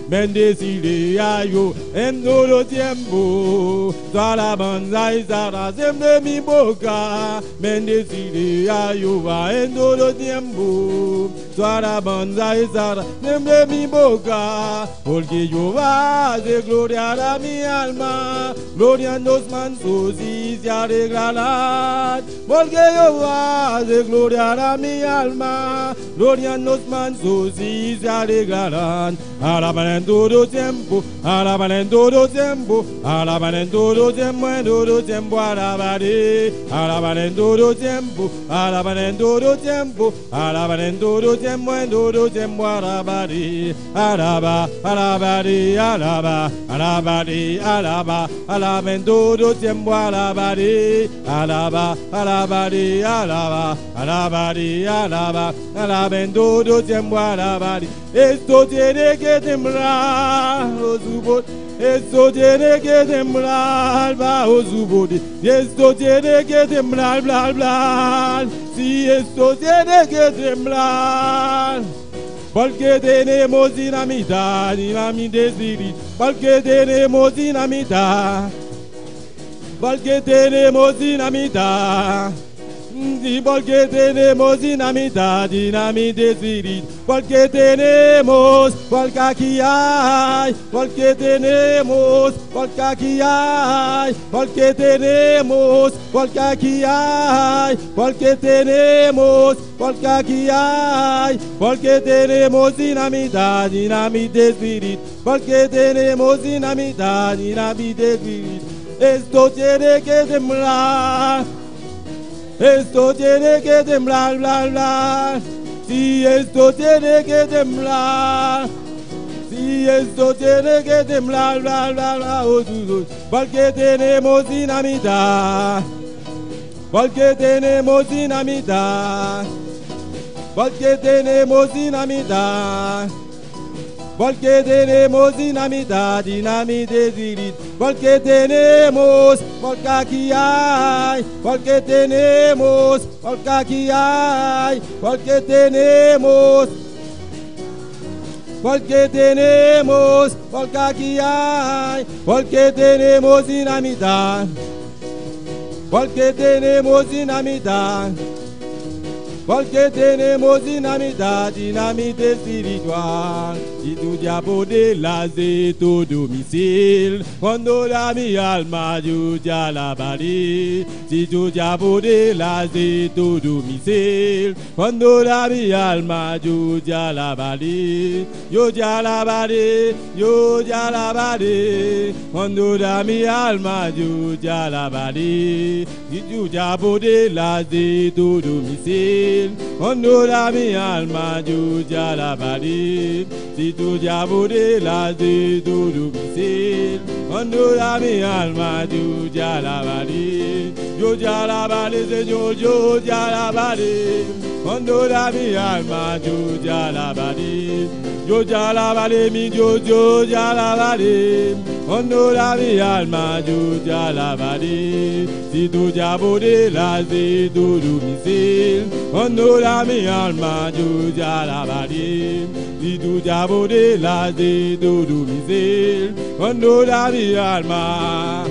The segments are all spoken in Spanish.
bendeciré a yo en todo tiempo. Toda la banda estará siempre en mi boca, bendeciré a Jehová en todo tiempo. Toda la banda estará siempre en mi boca, porque Jehová se gloriará mi alma, gloria en los mansos y se alegrarán, porque Jehová se gloriará mi alma, gloria en los mansos y se alegrarán. Alaban en todo tiempo, alaban en todo tiempo, alaban en todo tiempo, en todo tiempo alabaré. Alaban en todo tiempo, alaban en todo tiempo, alaban en todo tiempo, en todo tiempo alabaré. Alaba, alabaré, alaba, alabaré, alaba, alaba en todo tiempo alabaré. Alaba, alabaré, alaba, alabaré, alaba, alaba en todo tiempo alabaré. Esto tiene que temblar, oh su voz. Esto tiene que temblar bajo su bote. Esto tiene que temblar, bla, bla. Si esto tiene que temblar, porque tenemos dinamita, dinamita espíritu. Porque tenemos dinamita, porque tenemos dinamita. Sí, porque tenemos dinamita, dinamita espíritu. Porque tenemos, porque aquí hay, porque tenemos, porque aquí hay, porque tenemos, porque aquí hay, porque tenemos, porque aquí hay, porque tenemos dinamita, dinamita espíritu. Porque tenemos dinamita, dinamita espíritu. Esto tiene que temblar. Esto tiene que temblar, bla, bla. Si esto tiene que temblar. Si esto tiene que temblar, bla, bla, bla. Oh, porque tenemos dinamita. Porque tenemos dinamita. Porque tenemos dinamita. Porque tenemos dinamita, dinamita espíritu. Porque tenemos, porque aquí hay, porque tenemos, porque aquí hay, porque tenemos, porque tenemos, porque aquí hay, porque tenemos dinamita, porque tenemos dinamita. Porque tenemos dinamita, dinamita espiritual. Si tu diablo de las de tu domicilio, cuando da mi alma yo ya la alabaré. Si tu diablo de las de tu domicilio, cuando da mi alma yo ya la alabaré. Yo ya la alabaré, yo ya la alabaré. Cuando da mi alma yo ya la alabaré. Si tu diablo de las de tu domicilio, honora mi alma, yo ya la alabaré. Si tu diablo de las de tu domicilio, honora mi alma, yo ya la alabaré. Yo ya la alabaré, Señor, yo ya la alabaré. Honora mi alma, yo ya la alabaré. Yo ya la alabaré, mi Dios, yo ya la alabaré. Honora mi alma, yo ya la alabaré. Si tu diablo de las de tu domicilio, honora mi alma, yo ya la alabaré. Si tu diablo de las de tu domicilio, honora mi alma.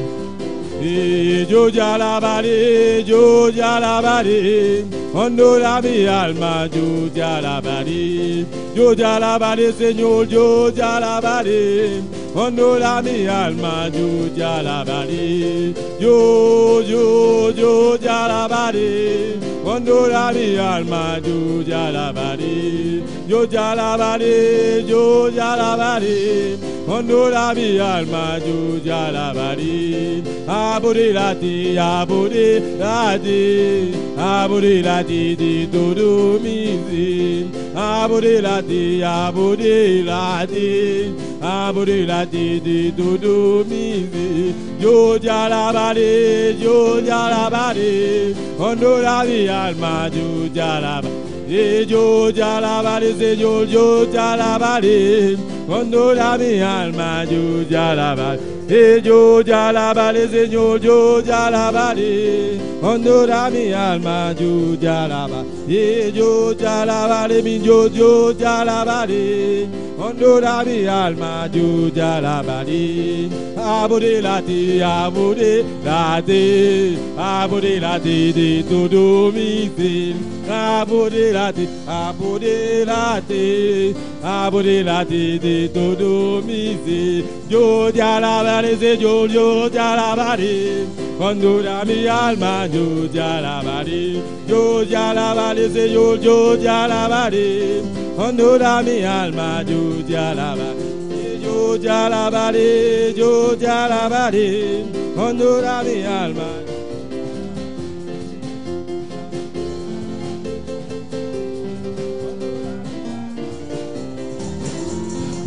Y yo ya la alabaré, yo ya la alabaré. Honora mi alma, yo ya la alabaré. Yo ya la alabaré, Señor, yo ya la alabaré. Honora mi alma, yo ya la alabaré. Yo ya la alabaré. Honora mi alma, yo ya la alabaré. Yo ya la alabaré, yo ya la alabaré. Honora mi alma, yo ya la alabaré. Abore la ti, abore la ti, abore la ti de todo mi ser. Abore la ti, abore la ti, abore la ti de todo mi ser. Yo ya la alabaré, yo ya la alabaré. Honora mi alma, yo ya la alabaré. Yo ya la alabaré, Señor, yo ya la alabaré. con toda mi alma yo te alabaré. Y yo te alabaré, Señor, yo te alabaré, con toda mi alma yo te alabaré. Y yo te alabaré, mi Dios, yo te alabaré, con toda mi alma yo te alabaré. Aborélate, aborélate, aborélate de todo mi ser. Aborélate, aborélate, aborélate de todo mi ser. Yo te alabaré, Señor, yo te alabaré, con toda mi alma yo te alabaré. Yo te alabaré, Señor, yo te alabaré, con toda mi alma yo te alabaré. Yo te alabaré, yo te alabaré, con toda mi alma.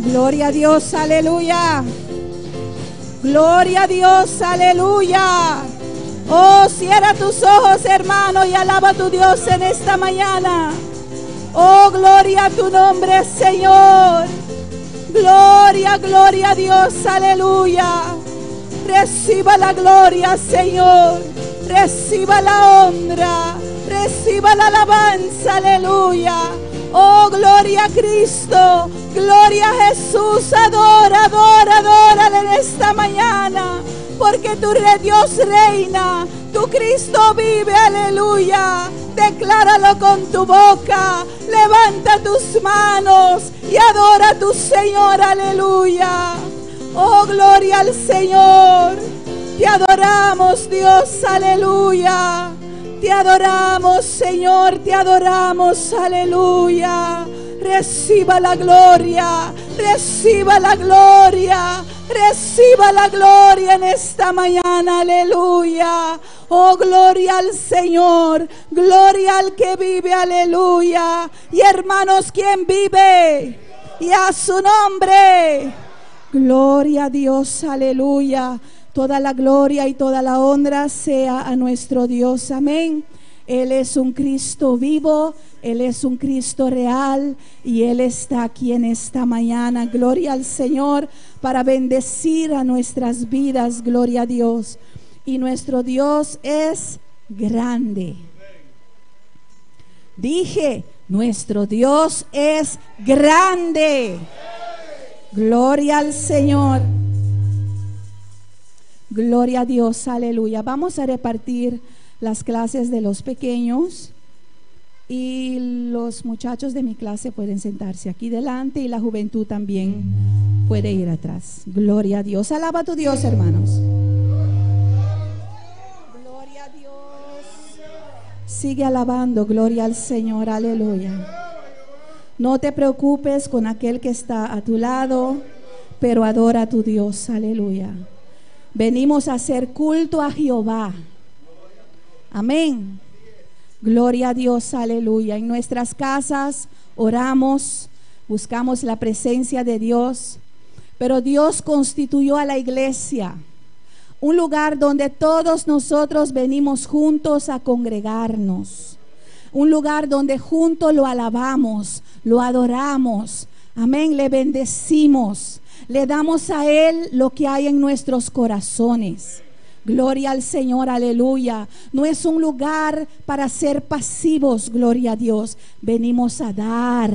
Gloria a Dios, aleluya. Gloria a Dios, aleluya. Oh, cierra tus ojos, hermano, y alaba a tu Dios en esta mañana. Oh, gloria a tu nombre, Señor. Gloria, gloria a Dios, aleluya. Reciba la gloria, Señor. Reciba la honra. Reciba la alabanza, aleluya. Oh, gloria a Cristo, gloria a Jesús. Adora, adora, adórale en esta mañana, porque tu Dios reina, tu Cristo vive, aleluya. Decláralo con tu boca, levanta tus manos y adora a tu Señor, aleluya. Oh, gloria al Señor. Te adoramos, Dios, aleluya. Te adoramos, Señor, te adoramos, aleluya. Reciba la gloria, reciba la gloria, reciba la gloria en esta mañana, aleluya. Oh, gloria al Señor, gloria al que vive, aleluya. Y hermanos, ¿quién vive? Y a su nombre. Gloria a Dios, aleluya. Toda la gloria y toda la honra sea a nuestro Dios, amén. Él es un Cristo vivo, Él es un Cristo real y Él está aquí en esta mañana. Gloria al Señor para bendecir a nuestras vidas, gloria a Dios. Y nuestro Dios es grande. Dije, nuestro Dios es grande. Gloria al Señor. Gloria a Dios, aleluya. Vamos a repartir las clases de los pequeños y los muchachos de mi clase pueden sentarse aquí delante y la juventud también puede ir atrás. Gloria a Dios. Alaba a tu Dios, hermanos. Gloria a Dios. Sigue alabando, gloria al Señor, aleluya. No te preocupes con aquel que está a tu lado, pero adora a tu Dios, aleluya. Venimos a hacer culto a Jehová. Amén. Gloria a Dios, aleluya. En nuestras casas oramos, buscamos la presencia de Dios, pero Dios constituyó a la iglesia, un lugar donde todos nosotros venimos juntos a congregarnos, un lugar donde juntos lo alabamos, lo adoramos. Amén, le bendecimos. Le damos a Él lo que hay en nuestros corazones. Gloria al Señor, aleluya. No es un lugar para ser pasivos, gloria a Dios. Venimos a dar.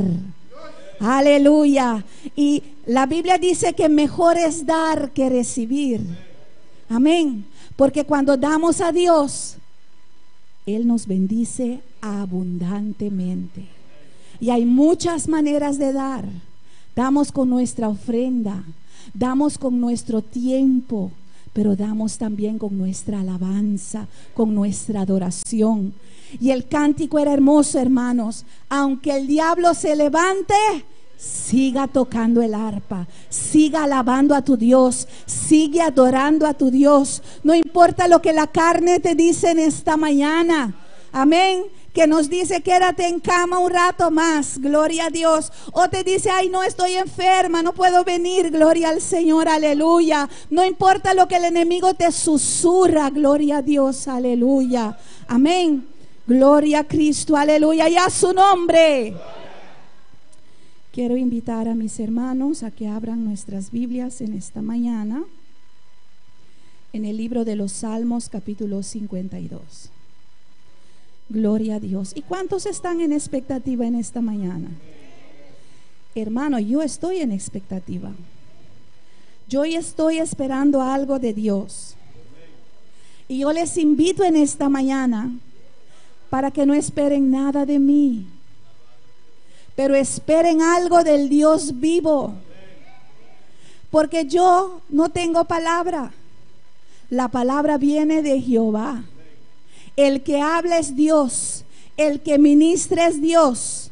Aleluya. Y la Biblia dice que mejor es dar que recibir. Amén. Porque cuando damos a Dios, Él nos bendice abundantemente. Y hay muchas maneras de dar. Damos con nuestra ofrenda, damos con nuestro tiempo, pero damos también con nuestra alabanza, con nuestra adoración. Y el cántico era hermoso, hermanos. Aunque el diablo se levante, siga tocando el arpa, siga alabando a tu Dios, sigue adorando a tu Dios. No importa lo que la carne te dice en esta mañana. Amén. Que nos dice quédate en cama un rato más, gloria a Dios. O te dice, ay, no, estoy enferma, no puedo venir, gloria al Señor, aleluya. No importa lo que el enemigo te susurra, gloria a Dios, aleluya. Amén. Gloria a Cristo, aleluya. Y a su nombre. Quiero invitar a mis hermanos a que abran nuestras Biblias en esta mañana en el libro de los Salmos, capítulo 52. Gloria a Dios. ¿Y cuántos están en expectativa en esta mañana? Hermano, yo estoy en expectativa. Yo estoy esperando algo de Dios. Y yo les invito en esta mañana para que no esperen nada de mí, pero esperen algo del Dios vivo. Porque yo no tengo palabra. La palabra viene de Jehová. El que habla es Dios. El que ministra es Dios.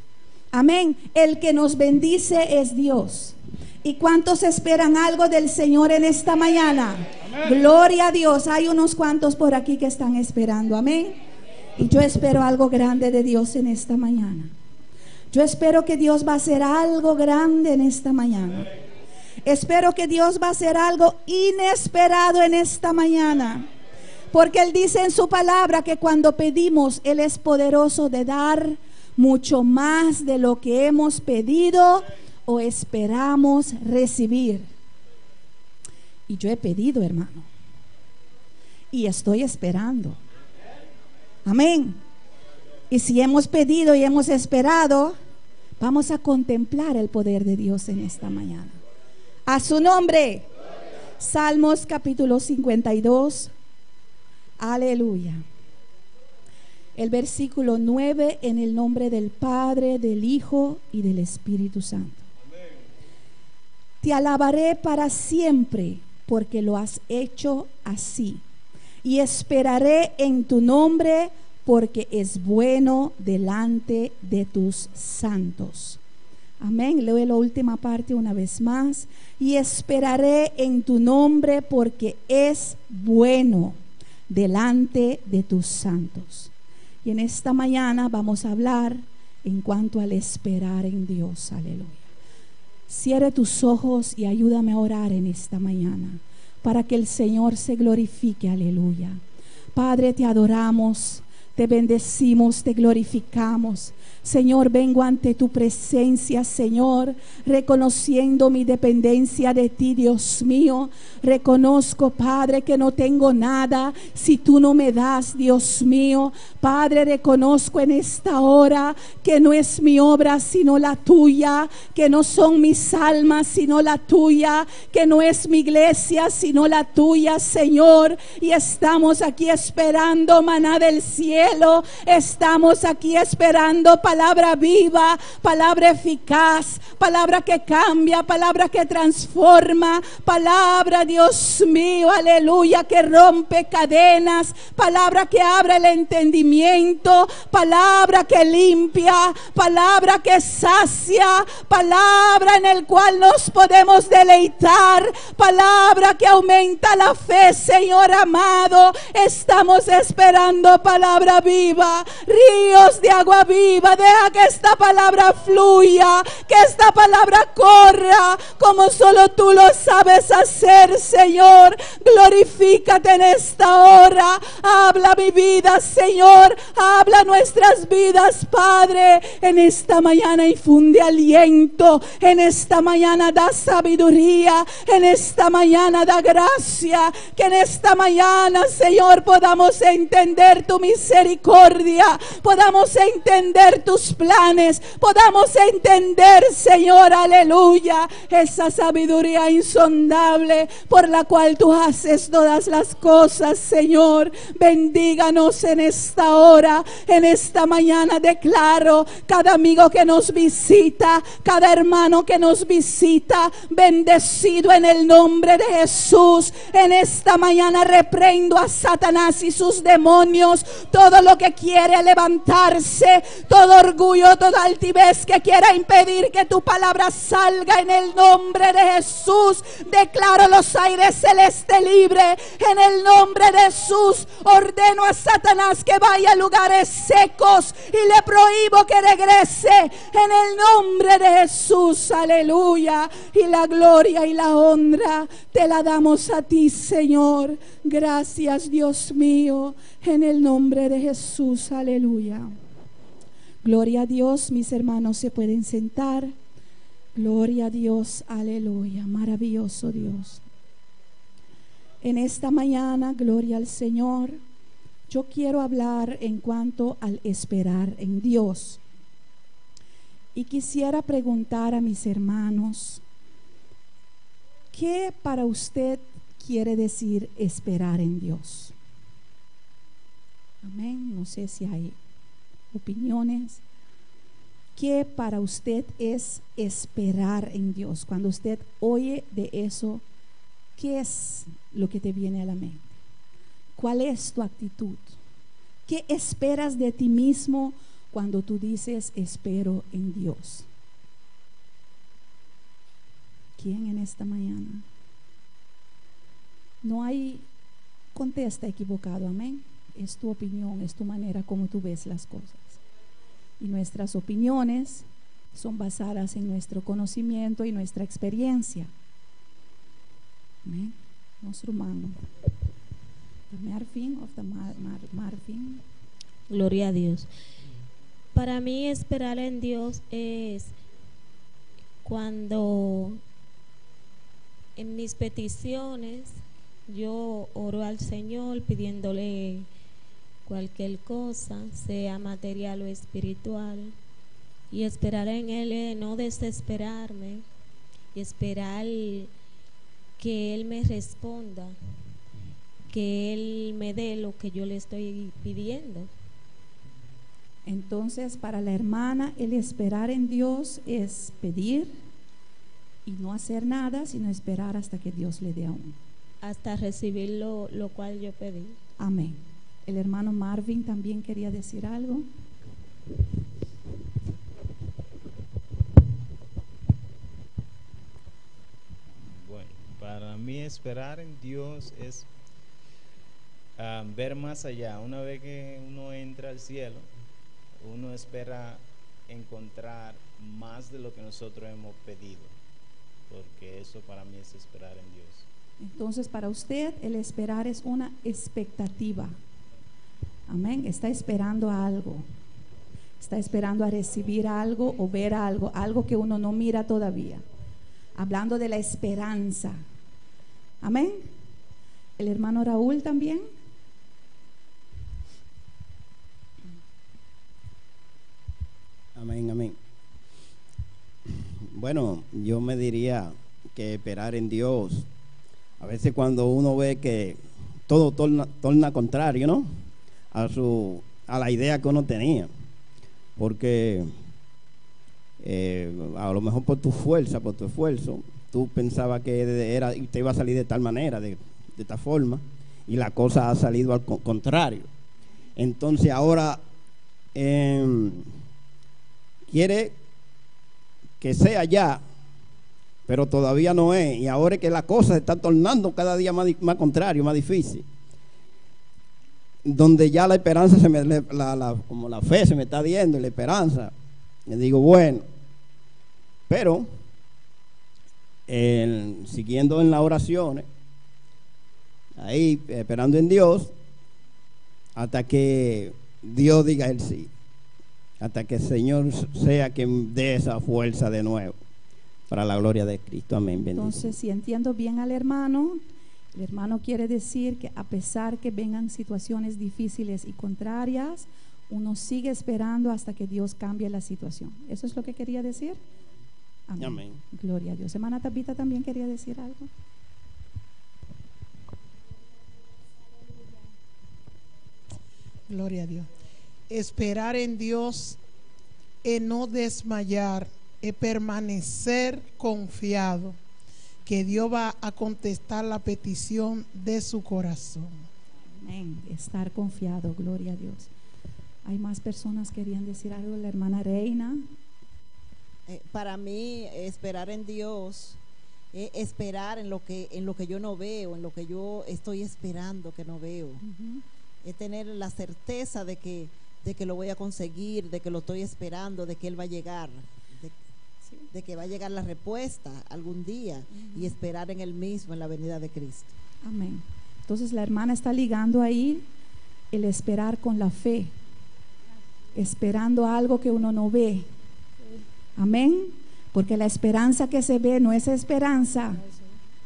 Amén. El que nos bendice es Dios. ¿Y cuántos esperan algo del Señor en esta mañana? Amén. Gloria a Dios. Hay unos cuantos por aquí que están esperando. Amén. Y yo espero algo grande de Dios en esta mañana. Yo espero que Dios va a hacer algo grande en esta mañana. Espero que Dios va a hacer algo inesperado en esta mañana. Porque Él dice en su palabra que cuando pedimos, Él es poderoso de dar mucho más de lo que hemos pedido o esperamos recibir. Y yo he pedido, hermano, y estoy esperando. Amén. Y si hemos pedido y hemos esperado, vamos a contemplar el poder de Dios en esta mañana. A su nombre. Salmos capítulo 52. Aleluya. El versículo 9, en el nombre del Padre, del Hijo y del Espíritu Santo. Te alabaré para siempre, porque lo has hecho así. Y esperaré en tu nombre, porque es bueno delante de tus santos. Amén. Leo la última parte una vez más. Y esperaré en tu nombre, porque es bueno delante de tus santos. Y en esta mañana vamos a hablar en cuanto al esperar en Dios. Aleluya. Cierre tus ojos y ayúdame a orar en esta mañana para que el Señor se glorifique. Aleluya. Padre, te adoramos, te bendecimos, te glorificamos. Señor, vengo ante tu presencia, Señor, reconociendo mi dependencia de ti, Dios mío. Reconozco, Padre, que no tengo nada si tú no me das, Dios mío. Padre, reconozco en esta hora que no es mi obra sino la tuya, que no son mis almas sino la tuya, que no es mi iglesia sino la tuya, Señor. Y estamos aquí esperando maná del cielo, estamos aquí esperando palabra viva, palabra eficaz, palabra que cambia, palabra que transforma, palabra, Dios mío, aleluya, que rompe cadenas, palabra que abre el entendimiento, palabra que limpia, palabra que sacia, palabra en el cual nos podemos deleitar, palabra que aumenta la fe, Señor amado. Estamos esperando palabra viva, ríos de agua viva. Deja que esta palabra fluya, que esta palabra corra como solo tú lo sabes hacer, Señor. Glorifícate en esta hora. Habla mi vida, Señor. Habla nuestras vidas, Padre. En esta mañana infunde aliento. En esta mañana da sabiduría. En esta mañana da gracia. Que en esta mañana, Señor, podamos entender tu misericordia. Podamos entender tus planes, podamos entender, Señor, aleluya, esa sabiduría insondable por la cual tú haces todas las cosas, Señor. Bendíganos en esta hora, en esta mañana. Declaro cada amigo que nos visita, cada hermano que nos visita, bendecido en el nombre de Jesús. En esta mañana reprendo a Satanás y sus demonios, todo lo que quiere levantarse, todo orgullo, toda altivez que quiera impedir que tu palabra salga, en el nombre de Jesús. Declaro los aires celestes libres en el nombre de Jesús. Ordeno a Satanás que vaya a lugares secos y le prohíbo que regrese en el nombre de Jesús. Aleluya. Y la gloria y la honra te la damos a ti, Señor. Gracias, Dios mío, en el nombre de Jesús. Aleluya. Gloria a Dios. Mis hermanos se pueden sentar. Gloria a Dios, aleluya, maravilloso Dios. En esta mañana, gloria al Señor, yo quiero hablar en cuanto al esperar en Dios. Y quisiera preguntar a mis hermanos, ¿qué para usted quiere decir esperar en Dios? Amén. No sé si hay opiniones. ¿Qué para usted es esperar en Dios? Cuando usted oye de eso, ¿qué es lo que te viene a la mente? ¿Cuál es tu actitud? ¿Qué esperas de ti mismo cuando tú dices espero en Dios? ¿Quién en esta mañana? No hay contesta equivocado, amén. Es tu opinión, es tu manera como tú ves las cosas. Y nuestras opiniones son basadas en nuestro conocimiento y nuestra experiencia. Amén. Nos rumamos. The Marfin of the Marfin. Gloria a Dios. Para mí esperar en Dios es cuando en mis peticiones yo oro al Señor pidiéndole cualquier cosa, sea material o espiritual, y esperar en Él, no desesperarme, y esperar que Él me responda, que Él me dé lo que yo le estoy pidiendo. Entonces, para la hermana, el esperar en Dios es pedir y no hacer nada, sino esperar hasta que Dios le dé a uno. Hasta recibir lo cual yo pedí. Amén. El hermano Marvin también quería decir algo. Bueno, para mí esperar en Dios es ver más allá. Una vez que uno entra al cielo, uno espera encontrar más de lo que nosotros hemos pedido, porque eso para mí es esperar en Dios. Entonces, para usted el esperar es una expectativa. Amén. Está esperando algo. Está esperando a recibir algo o ver algo, algo que uno no mira todavía. Hablando de la esperanza. Amén. El hermano Raúl también. Amén, amén. Bueno, yo me diría que esperar en Dios, a veces cuando uno ve que todo torna contrario, ¿no? A la idea que uno tenía, porque a lo mejor por tu fuerza, por tu esfuerzo, tú pensabas que te iba a salir de tal manera, de esta forma, y la cosa ha salido al contrario. Entonces ahora quiere que sea ya, pero todavía no es, y ahora es que la cosa se está tornando cada día más contrario, más difícil, donde ya la esperanza como la fe se me está diendo, la esperanza. Le digo, bueno, pero siguiendo en las oraciones, ahí esperando en Dios, hasta que Dios diga el sí, hasta que el Señor sea quien dé esa fuerza de nuevo, para la gloria de Cristo. Amén. Bendición. Entonces, si entiendo bien al hermano, el hermano quiere decir que a pesar que vengan situaciones difíciles y contrarias, uno sigue esperando hasta que Dios cambie la situación. ¿Eso es lo que quería decir? Amén. Amén. Gloria a Dios. Hermana Tabita también quería decir algo. Gloria a Dios. Esperar en Dios es no desmayar, es permanecer confiado que Dios va a contestar la petición de su corazón. Amén. Estar confiado, gloria a Dios. Hay más personas que querían decir algo. La hermana Reina. Para mí esperar en Dios es esperar en lo que yo no veo, en lo que yo estoy esperando que no veo. Es tener la certeza de que lo voy a conseguir, de que lo estoy esperando, de que Él va a llegar, de que va a llegar la respuesta algún día, y esperar en Él mismo, en la venida de Cristo. Amén. Entonces la hermana está ligando ahí el esperar con la fe, esperando algo que uno no ve. Amén. porque la esperanza que se ve no es esperanza.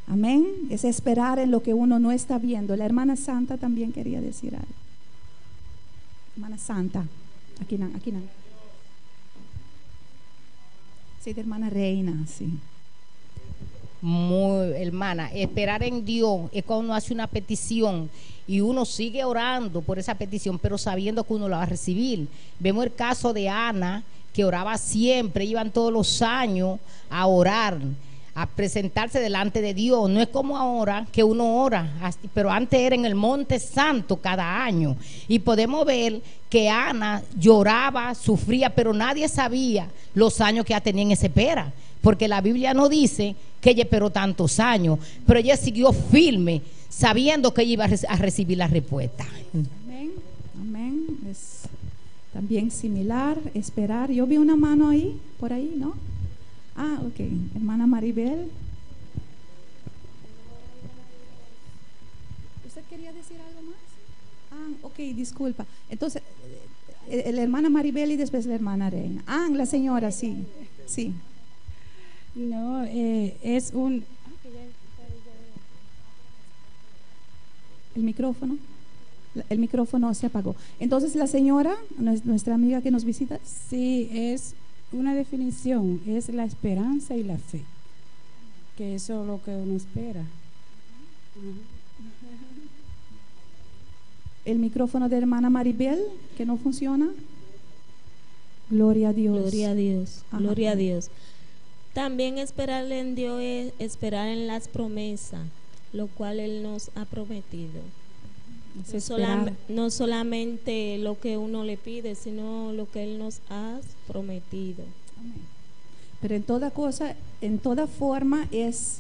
Amén. Es esperar en lo que uno no está viendo. La hermana Santa también quería decir algo. Hermana Santa, aquí no. Sí, de hermana Reina, sí. Muy, hermana, esperar en Dios es cuando uno hace una petición y uno sigue orando por esa petición, pero sabiendo que uno la va a recibir. Vemos el caso de Ana, que oraba siempre, iban todos los años a orar, a presentarse delante de Dios. No es como ahora que uno ora, pero antes era en el Monte Santo cada año. Y podemos ver que Ana lloraba, sufría, pero nadie sabía los años que ella tenía en esa espera, porque la Biblia no dice que ella esperó tantos años, pero ella siguió firme, sabiendo que ella iba a recibir la respuesta. Amén, amén. Es también similar, esperar. Yo vi una mano ahí, por ahí, ¿no? Ah, ok. Hermana Maribel. ¿Usted quería decir algo más? Ah, ok, disculpa. Entonces, la hermana Maribel y después la hermana Reina. Ah, la señora, sí. Sí. No, es un... El micrófono. El micrófono se apagó. Entonces, la señora, nuestra amiga que nos visita. Sí, es una definición, es la esperanza y la fe, que eso es lo que uno espera. El micrófono de hermana Maribel, que no funciona. Gloria a Dios. Gloria a Dios. Ajá. Gloria a Dios. También esperar en Dios es esperar en las promesas, lo cual Él nos ha prometido. No solamente lo que uno le pide, sino lo que Él nos ha prometido. Amén. Pero en toda cosa, en toda forma, es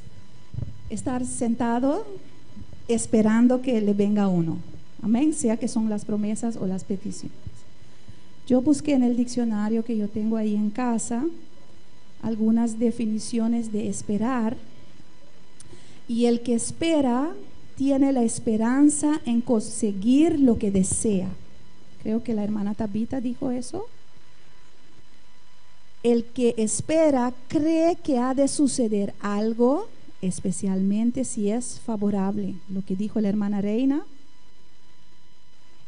estar sentado esperando que le venga a uno. Amén, sea que son las promesas o las peticiones. Yo busqué en el diccionario que yo tengo ahí en casa algunas definiciones de esperar, y el que espera tiene la esperanza en conseguir lo que desea. Creo que la hermana Tabita dijo eso. El que espera cree que ha de suceder algo, especialmente si es favorable, lo que dijo la hermana Reina.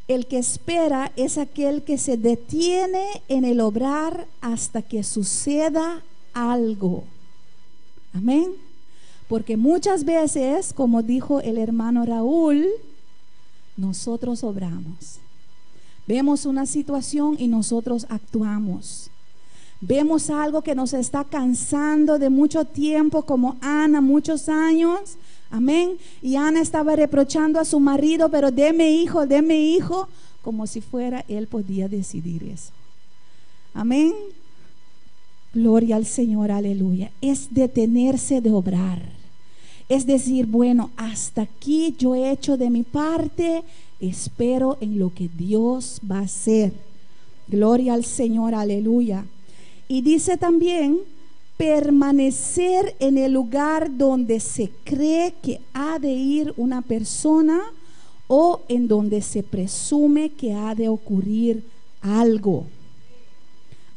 El que espera es aquel que se detiene en el obrar hasta que suceda algo. Amén. Porque muchas veces, como dijo el hermano Raúl, nosotros obramos. Vemos una situación y nosotros actuamos. Vemos algo que nos está cansando de mucho tiempo, como Ana, muchos años. Amén. Y Ana estaba reprochando a su marido, pero deme hijo, como si fuera él podía decidir eso. Amén. Gloria al Señor, aleluya. Es detenerse de obrar. Es decir, bueno, hasta aquí yo he hecho de mi parte, espero en lo que Dios va a hacer. Gloria al Señor, aleluya. Y dice también, permanecer en el lugar donde se cree que ha de ir una persona o en donde se presume que ha de ocurrir algo.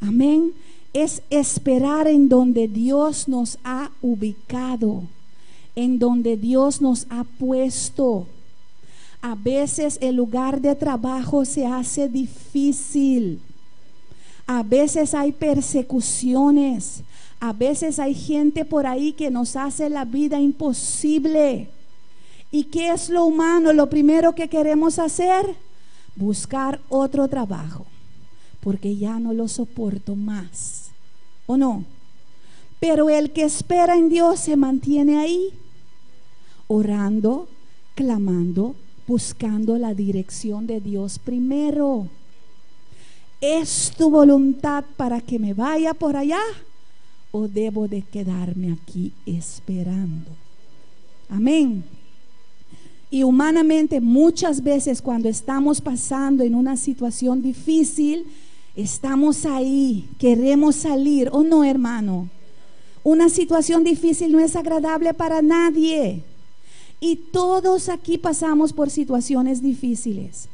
Amén. Es esperar en donde Dios nos ha ubicado, en donde Dios nos ha puesto. A veces el lugar de trabajo se hace difícil. A veces hay persecuciones. A veces hay gente por ahí que nos hace la vida imposible. ¿Y qué es lo humano? Lo primero que queremos hacer, buscar otro trabajo, porque ya no lo soporto más. ¿O no? Pero el que espera en Dios se mantiene ahí, orando, clamando, buscando la dirección de Dios primero. ¿Es tu voluntad para que me vaya por allá o debo de quedarme aquí esperando? Amén. Y humanamente muchas veces cuando estamos pasando en una situación difícil, estamos ahí, queremos salir. ¿O no, hermano? Una situación difícil no es agradable para nadie. Y todos aquí pasamos por situaciones difíciles.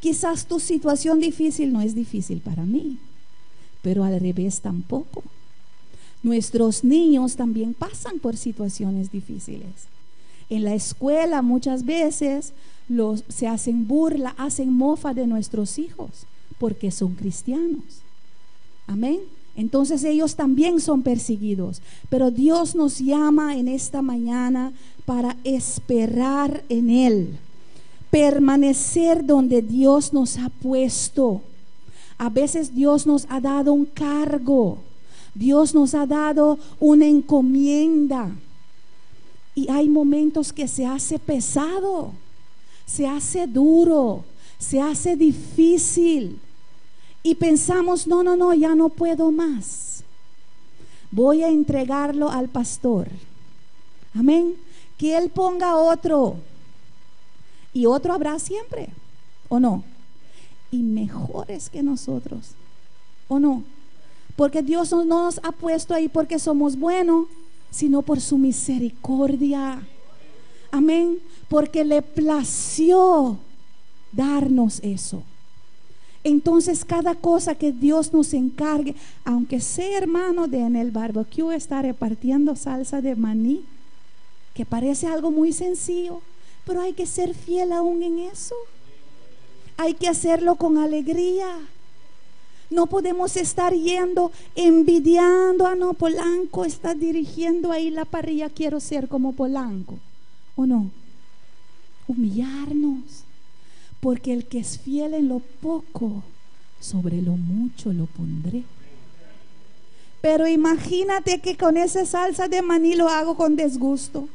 Quizás tu situación difícil no es difícil para mí, pero al revés tampoco. Nuestros niños también pasan por situaciones difíciles. En la escuela muchas veces se hacen burla, hacen mofa de nuestros hijos porque son cristianos. Amén. Entonces ellos también son perseguidos. Pero Dios nos llama en esta mañana para esperar en Él, permanecer donde Dios nos ha puesto. A veces Dios nos ha dado un cargo, Dios nos ha dado una encomienda, y hay momentos que se hace pesado, se hace duro, se hace difícil, y pensamos, no, ya no puedo más, voy a entregarlo al pastor, amén, que él ponga otro, y otro habrá siempre, ¿o no? Y mejores que nosotros, ¿o no? Porque Dios no nos ha puesto ahí porque somos buenos, sino por su misericordia. Amén. Porque le plació darnos eso. Entonces cada cosa que Dios nos encargue, aunque sea, hermano, de en el barbecue estar repartiendo salsa de maní, que parece algo muy sencillo, pero hay que ser fiel aún en eso. Hay que hacerlo con alegría. No podemos estar yendo envidiando, no, Polanco está dirigiendo ahí la parrilla, quiero ser como Polanco, ¿o no? Humillarnos, porque el que es fiel en lo poco, sobre lo mucho lo pondré. Pero imagínate que con esa salsa de maní lo hago con desgusto,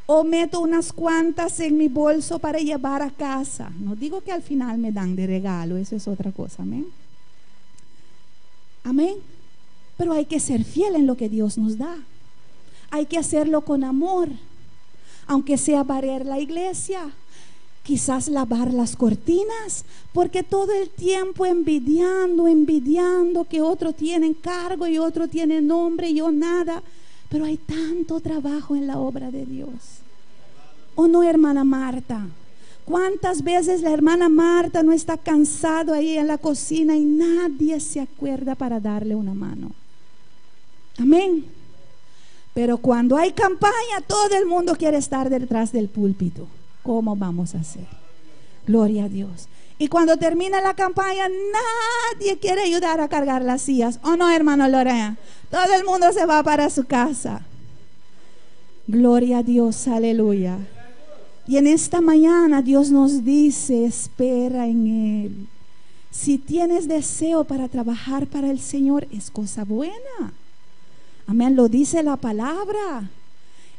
o meto unas cuantas en mi bolso para llevar a casa. No digo que al final me dan de regalo, eso es otra cosa, amén. Amén. Pero hay que ser fiel en lo que Dios nos da. Hay que hacerlo con amor, aunque sea barrer la iglesia, quizás lavar las cortinas, porque todo el tiempo envidiando que otro tiene cargo y otro tiene nombre y yo nada. Pero hay tanto trabajo en la obra de Dios. ¿O no, hermana Marta? ¿Cuántas veces la hermana Marta no está cansado ahí en la cocina y nadie se acuerda para darle una mano? Amén. Pero cuando hay campaña, todo el mundo quiere estar detrás del púlpito. ¿Cómo vamos a hacer? Gloria a Dios. Y cuando termina la campaña, nadie quiere ayudar a cargar las sillas. ¿O no, hermano Lorena? Todo el mundo se va para su casa. Gloria a Dios, aleluya. Y en esta mañana Dios nos dice, espera en Él. Si tienes deseo para trabajar para el Señor, es cosa buena. Amén, lo dice la palabra.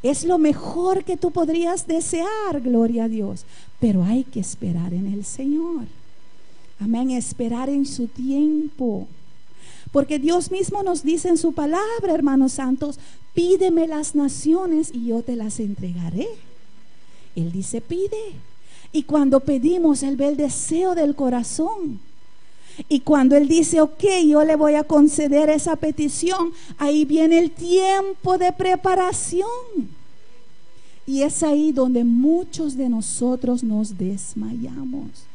Es lo mejor que tú podrías desear, gloria a Dios. Pero hay que esperar en el Señor. Amén, esperar en su tiempo. Porque Dios mismo nos dice en su palabra, hermanos santos, pídeme las naciones y yo te las entregaré. Él dice pide. Y cuando pedimos, Él ve el deseo del corazón. Y cuando Él dice ok, yo le voy a conceder esa petición, ahí viene el tiempo de preparación. Y es ahí donde muchos de nosotros nos desmayamos.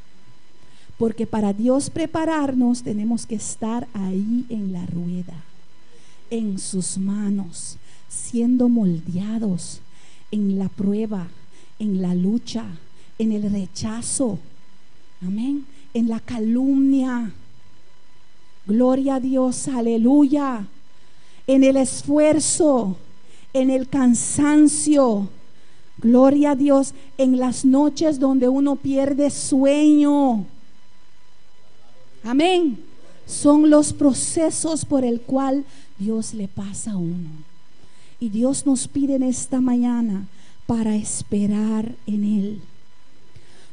Porque para Dios prepararnos tenemos que estar ahí en la rueda, en sus manos, siendo moldeados en la prueba, en la lucha, en el rechazo, amén, en la calumnia, gloria a Dios, aleluya, en el esfuerzo, en el cansancio, gloria a Dios, en las noches donde uno pierde sueño, amén. Son los procesos por el cual Dios le pasa a uno. Y Dios nos pide en esta mañana para esperar en Él.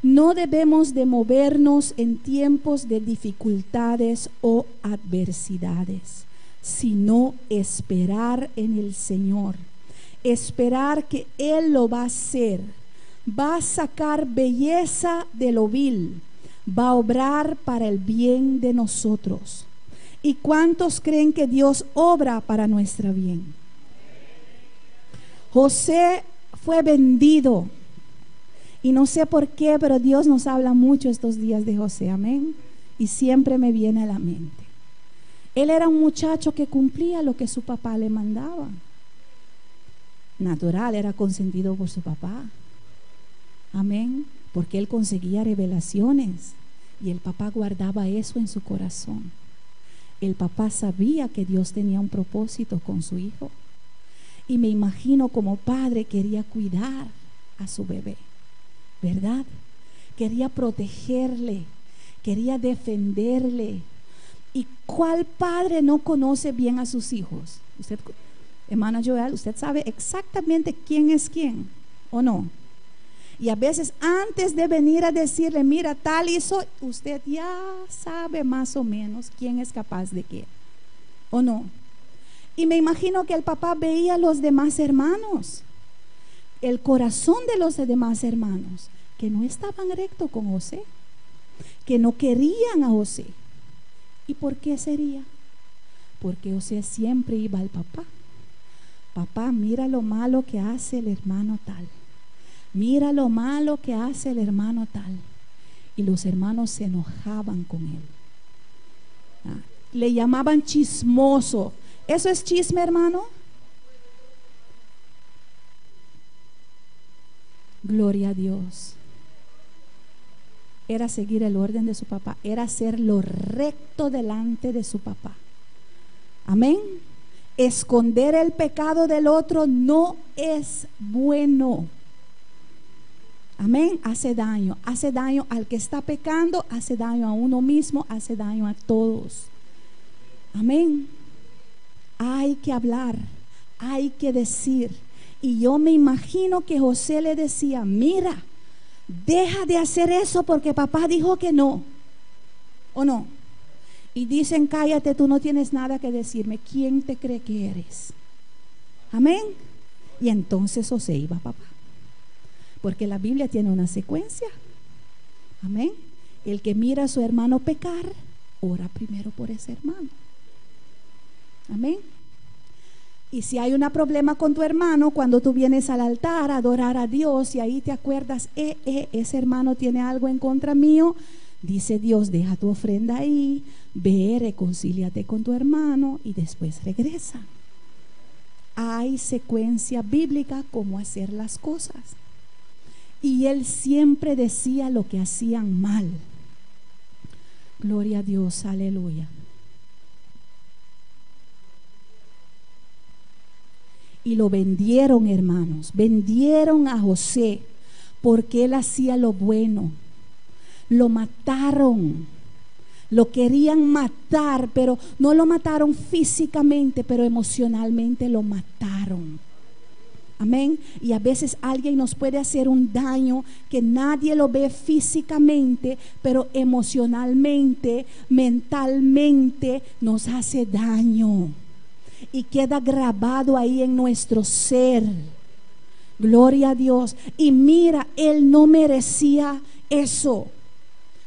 No debemos de movernos en tiempos de dificultades o adversidades, sino esperar en el Señor. Esperar que Él lo va a hacer. Va a sacar belleza de lo vil. Va a obrar para el bien de nosotros. ¿Y cuántos creen que Dios obra para nuestro bien? José fue vendido. Y no sé por qué, pero Dios nos habla mucho estos días de José, amén. Y siempre me viene a la mente. Él era un muchacho que cumplía lo que su papá le mandaba. Natural, era consentido por su papá. Amén. Porque él conseguía revelaciones y el papá guardaba eso en su corazón. El papá sabía que Dios tenía un propósito con su hijo. Y me imagino como padre quería cuidar a su bebé, ¿verdad? Quería protegerle, quería defenderle. ¿Y cuál padre no conoce bien a sus hijos? Usted, hermana Joel, usted sabe exactamente quién es quién, ¿o no? Y a veces antes de venir a decirle, mira, tal hizo, usted ya sabe más o menos quién es capaz de qué, ¿o no? Y me imagino que el papá veía a los demás hermanos, el corazón de los demás hermanos, que no estaban rectos con José, que no querían a José. ¿Y por qué sería? Porque José siempre iba al papá. Papá, mira lo malo que hace el hermano tal. Mira lo malo que hace el hermano tal. Y los hermanos se enojaban con él. Le llamaban chismoso. ¿Eso es chisme, hermano? Gloria a Dios. Era seguir el orden de su papá, era hacer lo recto delante de su papá. Amén. Esconder el pecado del otro no es bueno. Amén. Hace daño al que está pecando, hace daño a uno mismo, hace daño a todos. Amén. Hay que hablar, hay que decir. Y yo me imagino que José le decía, mira, deja de hacer eso porque papá dijo que no, ¿o no? Y dicen, cállate, tú no tienes nada que decirme. ¿Quién te cree que eres? Amén. Y entonces José iba a papá, porque la Biblia tiene una secuencia. Amén. El que mira a su hermano pecar, ora primero por ese hermano. Amén. Y si hay un problema con tu hermano, cuando tú vienes al altar a adorar a Dios y ahí te acuerdas, ese hermano tiene algo en contra mío, dice Dios, deja tu ofrenda ahí, ve, reconcíliate con tu hermano y después regresa. Hay secuencia bíblica cómo hacer las cosas. Y él siempre decía lo que hacían mal. Gloria a Dios, aleluya. Y lo vendieron, hermanos, vendieron a José porque él hacía lo bueno. Lo mataron, lo querían matar, pero no lo mataron físicamente, pero emocionalmente lo mataron. Amén. Y a veces alguien nos puede hacer un daño que nadie lo ve físicamente, pero emocionalmente, mentalmente nos hace daño. Y queda grabado ahí en nuestro ser. Gloria a Dios. Y mira, él no merecía eso,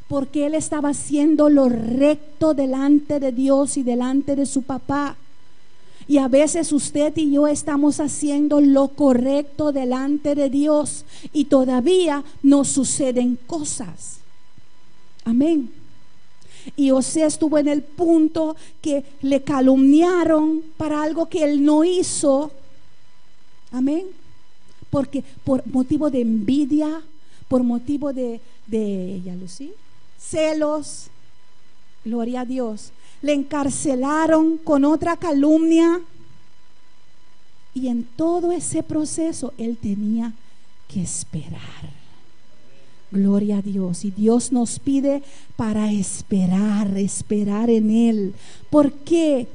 porque él estaba haciendo lo recto delante de Dios y delante de su papá. Y a veces usted y yo estamos haciendo lo correcto delante de Dios y todavía nos suceden cosas. Amén. Y José estuvo en el punto que le calumniaron para algo que él no hizo. Amén. Porque por motivo de envidia, por motivo de celos, gloria a Dios, le encarcelaron con otra calumnia. Y en todo ese proceso él tenía que esperar. Gloria a Dios. Y Dios nos pide para esperar en Él. Porque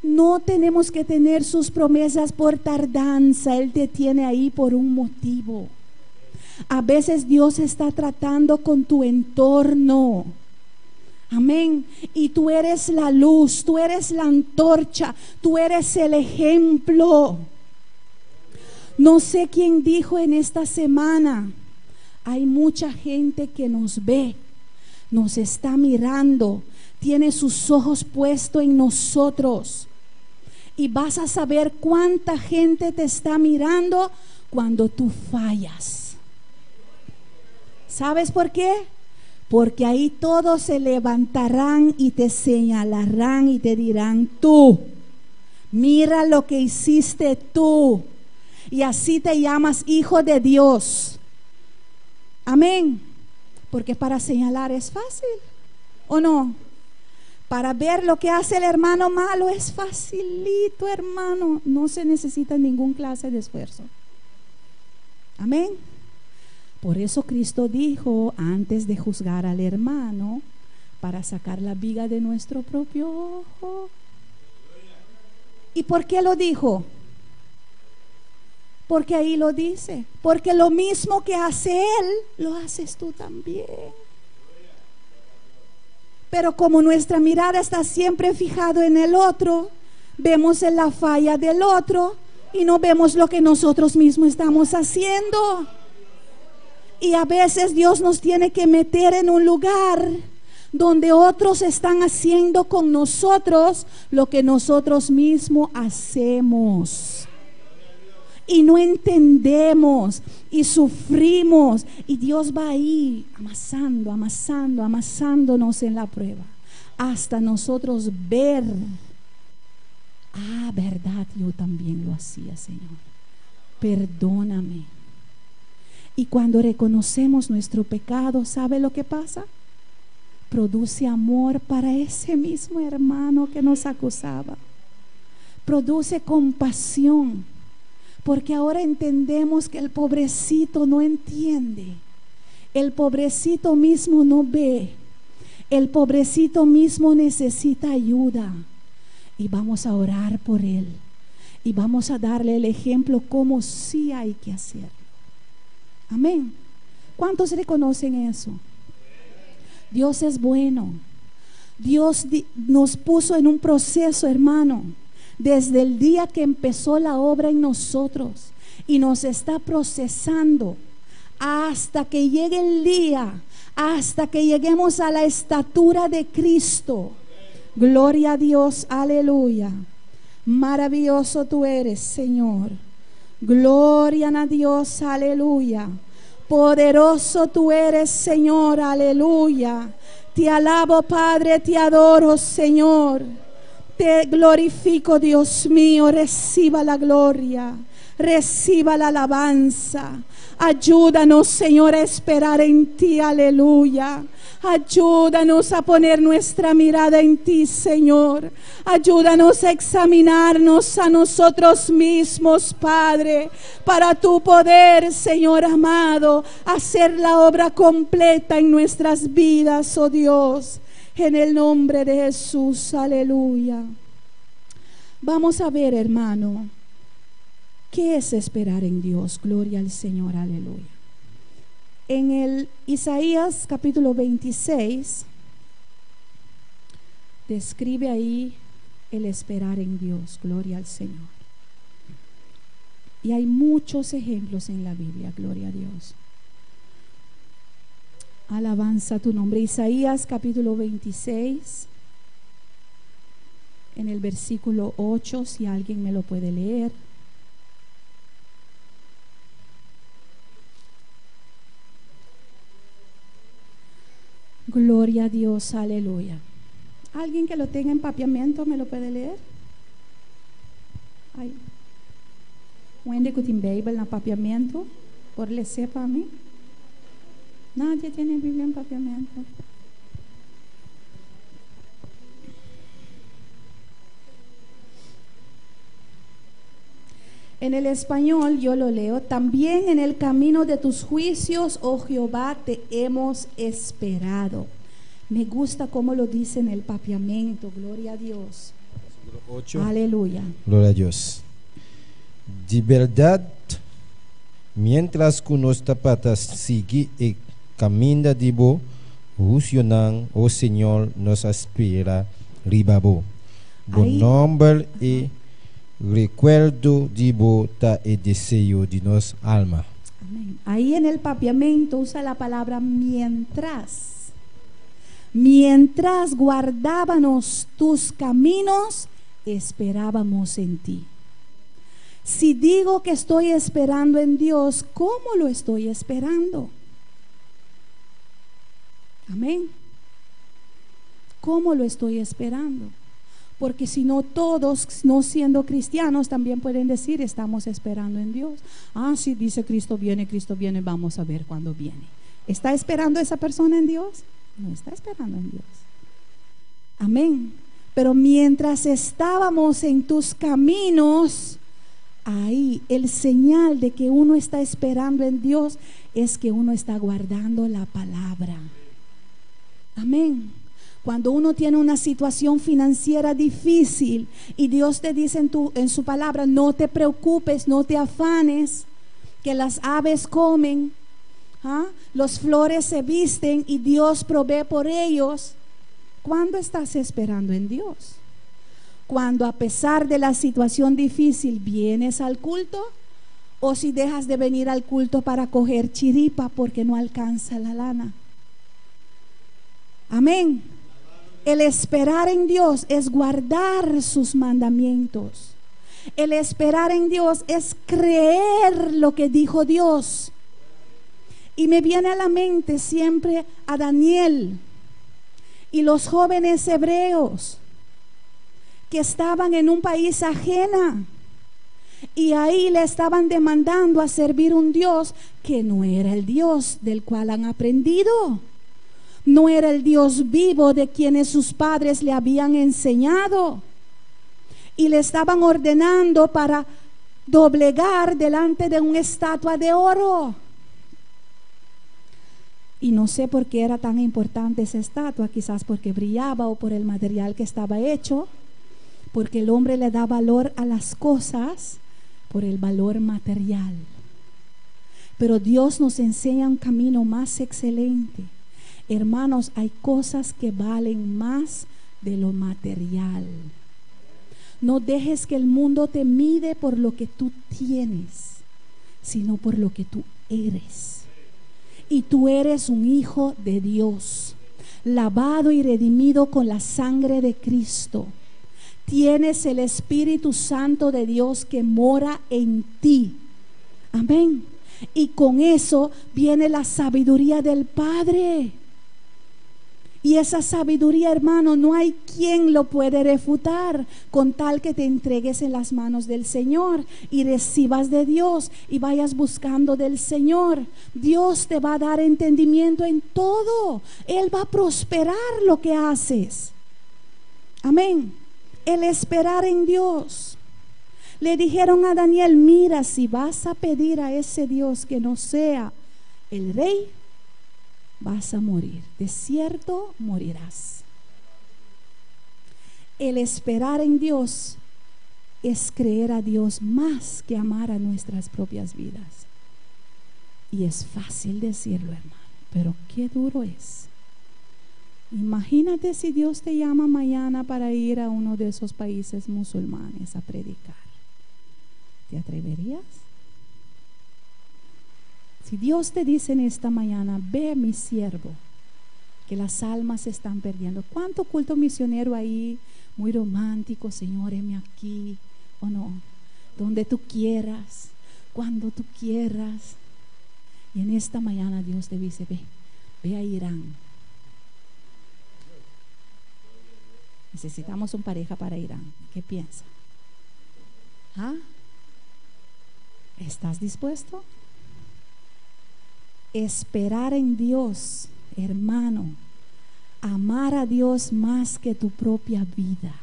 no tenemos que tener sus promesas por tardanza. Él te tiene ahí por un motivo. A veces Dios está tratando con tu entorno. Amén. Y tú eres la luz, tú eres la antorcha, tú eres el ejemplo. No sé quién dijo en esta semana, hay mucha gente que nos ve, nos está mirando, tiene sus ojos puestos en nosotros. Y vas a saber cuánta gente te está mirando cuando tú fallas. ¿Sabes por qué? porque ahí todos se levantarán y te señalarán y te dirán: tú, mira lo que hiciste tú, y así te llamas hijo de Dios. Amén. Porque para señalar es fácil, ¿o no? Para ver lo que hace el hermano malo es facilito, hermano. No se necesita ningún clase de esfuerzo. Amén. Por eso Cristo dijo, antes de juzgar al hermano, para sacar la viga de nuestro propio ojo. ¿Y por qué lo dijo? Porque ahí lo dice. Porque lo mismo que hace él, lo haces tú también. Pero como nuestra mirada está siempre fijada en el otro, vemos en la falla del otro y no vemos lo que nosotros mismos estamos haciendo. Y a veces Dios nos tiene que meter en un lugar donde otros están haciendo con nosotros lo que nosotros mismos hacemos. Y no entendemos y sufrimos, y Dios va ahí amasándonos en la prueba, hasta nosotros ver: ah, verdad, yo también lo hacía, Señor, perdóname. Y cuando reconocemos nuestro pecado, ¿sabe lo que pasa? Produce amor para ese mismo hermano que nos acusaba, produce compasión. Porque ahora entendemos que el pobrecito no entiende, el pobrecito mismo no ve, el pobrecito mismo necesita ayuda. Y vamos a orar por él y vamos a darle el ejemplo como sí hay que hacerlo. Amén. ¿Cuántos reconocen eso? Dios es bueno. Dios nos puso en un proceso, hermano, desde el día que empezó la obra en nosotros, y nos está procesando hasta que llegue el día, hasta que lleguemos a la estatura de Cristo. Gloria a Dios, aleluya. Maravilloso tú eres, Señor. Gloria a Dios, aleluya. Poderoso tú eres, Señor, aleluya. Te alabo, Padre, te adoro, Señor. Te glorifico, Dios mío. Reciba la gloria, reciba la alabanza. Ayúdanos, Señor, a esperar en ti, aleluya. Ayúdanos a poner nuestra mirada en ti, Señor. Ayúdanos a examinarnos a nosotros mismos, Padre, para tu poder, Señor amado, hacer la obra completa en nuestras vidas, oh Dios. En el nombre de Jesús, aleluya. Vamos a ver, hermano, ¿qué es esperar en Dios? Gloria al Señor, aleluya. En el Isaías capítulo 26, describe ahí el esperar en Dios, gloria al Señor. Y hay muchos ejemplos en la Biblia, gloria a Dios. Alabanza tu nombre. Isaías capítulo 26, en el versículo 8, si alguien me lo puede leer. Gloria a Dios, aleluya. ¿Alguien que lo tenga en papiamento me lo puede leer? Ay. Wendy Kutin Bible en papiamento, por le sepa a mí. Nadie tiene Biblia en papiamento. En el español yo lo leo: también en el camino de tus juicios, oh Jehová, te hemos esperado. Me gusta cómo lo dice en el papiamento. Gloria a Dios. 8. Aleluya. Gloria a Dios. De verdad, mientras que nuestra pata sigue y camina de bo, Rusionan, oh Señor, nos espera ribabo. Buen nombre y recuerdo de bota y deseo de nos alma. Amén. Ahí en el papiamento usa la palabra mientras. Mientras guardábamos tus caminos, esperábamos en ti. Si digo que estoy esperando en Dios, ¿cómo lo estoy esperando? Amén. ¿Cómo lo estoy esperando? Porque si no, todos, no siendo cristianos, también pueden decir, estamos esperando en Dios. Ah, sí, dice Cristo viene, vamos a ver cuándo viene. ¿Está esperando esa persona en Dios? No está esperando en Dios. Amén. Pero mientras estábamos en tus caminos, ahí el señal de que uno está esperando en Dios es que uno está guardando la palabra. Amén. Cuando uno tiene una situación financiera difícil y Dios te dice en su palabra, no te preocupes, no te afanes, que las aves comen, los flores se visten y Dios provee por ellos. ¿Cuándo estás esperando en Dios? Cuando a pesar de la situación difícil vienes al culto, o si dejas de venir al culto para coger chiripa porque no alcanza la lana. Amén. El esperar en Dios es guardar sus mandamientos. El esperar en Dios es creer lo que dijo Dios. Y me viene a la mente siempre a Daniel y los jóvenes hebreos que estaban en un país ajena y ahí le estaban demandando a servir un Dios que no era el Dios del cual han aprendido. No era el Dios vivo de quienes sus padres le habían enseñado. Y le estaban ordenando para doblegar delante de una estatua de oro. Y no sé por qué era tan importante esa estatua, quizás porque brillaba o por el material que estaba hecho, porque el hombre le da valor a las cosas por el valor material. Pero Dios nos enseña un camino más excelente. Hermanos, hay cosas que valen más de lo material. No dejes que el mundo te mide por lo que tú tienes, sino por lo que tú eres. Y tú eres un hijo de Dios, lavado y redimido con la sangre de Cristo. Tienes el Espíritu Santo de Dios que mora en ti. Amén. Y con eso viene la sabiduría del Padre. Y esa sabiduría, hermano, no hay quien lo puede refutar, con tal que te entregues en las manos del Señor y recibas de Dios y vayas buscando del Señor. Dios te va a dar entendimiento en todo. Él va a prosperar lo que haces. Amén. El esperar en Dios. Le dijeron a Daniel, mira, si vas a pedir a ese Dios que no sea el rey, vas a morir, de cierto morirás. El esperar en Dios es creer a Dios más que amar a nuestras propias vidas. Y es fácil decirlo, hermano, pero qué duro es. Imagínate si Dios te llama mañana para ir a uno de esos países musulmanes a predicar. ¿Te atreverías? Si Dios te dice en esta mañana, ve mi siervo, que las almas se están perdiendo. ¿Cuánto culto misionero ahí? Muy romántico, Señor, heme aquí, o no, donde tú quieras, cuando tú quieras. Y en esta mañana Dios te dice, ve a Irán. Necesitamos una pareja para Irán. ¿Qué piensa? ¿Estás dispuesto? Esperar en Dios, hermano, amar a Dios más que tu propia vida.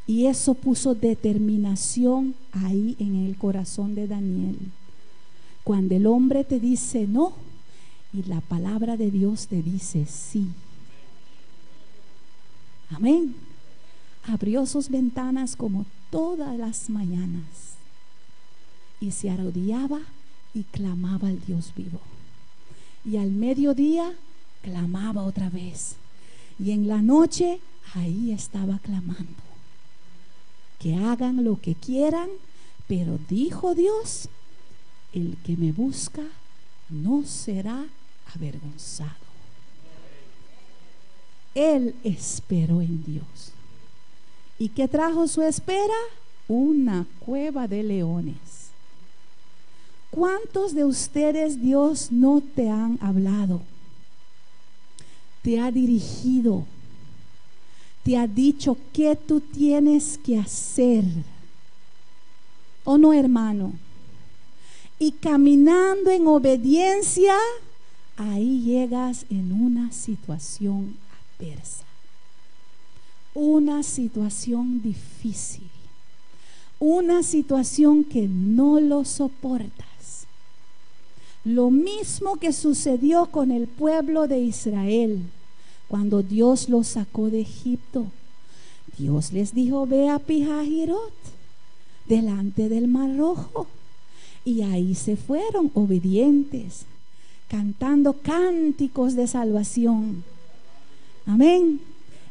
Y eso puso determinación ahí en el corazón de Daniel. Cuando el hombre te dice no y la palabra de Dios te dice sí. Amén. Abrió sus ventanas como todas las mañanas y se arrodillaba y clamaba al Dios vivo. Y al mediodía clamaba otra vez. Y en la noche ahí estaba clamando. Que hagan lo que quieran, pero dijo Dios, el que me busca no será avergonzado. Él esperó en Dios. ¿Y qué trajo su espera? Una cueva de leones. ¿Cuántos de ustedes Dios no te han hablado? te ha dirigido, te ha dicho qué tú tienes que hacer. ¿O no, hermano? Y caminando en obediencia, ahí llegas en una situación adversa, una situación difícil, una situación que no lo soportas. Lo mismo que sucedió con el pueblo de Israel cuando Dios los sacó de Egipto. Dios les dijo: ve a Pihahirot, delante del Mar Rojo, y ahí se fueron obedientes, cantando cánticos de salvación. Amén.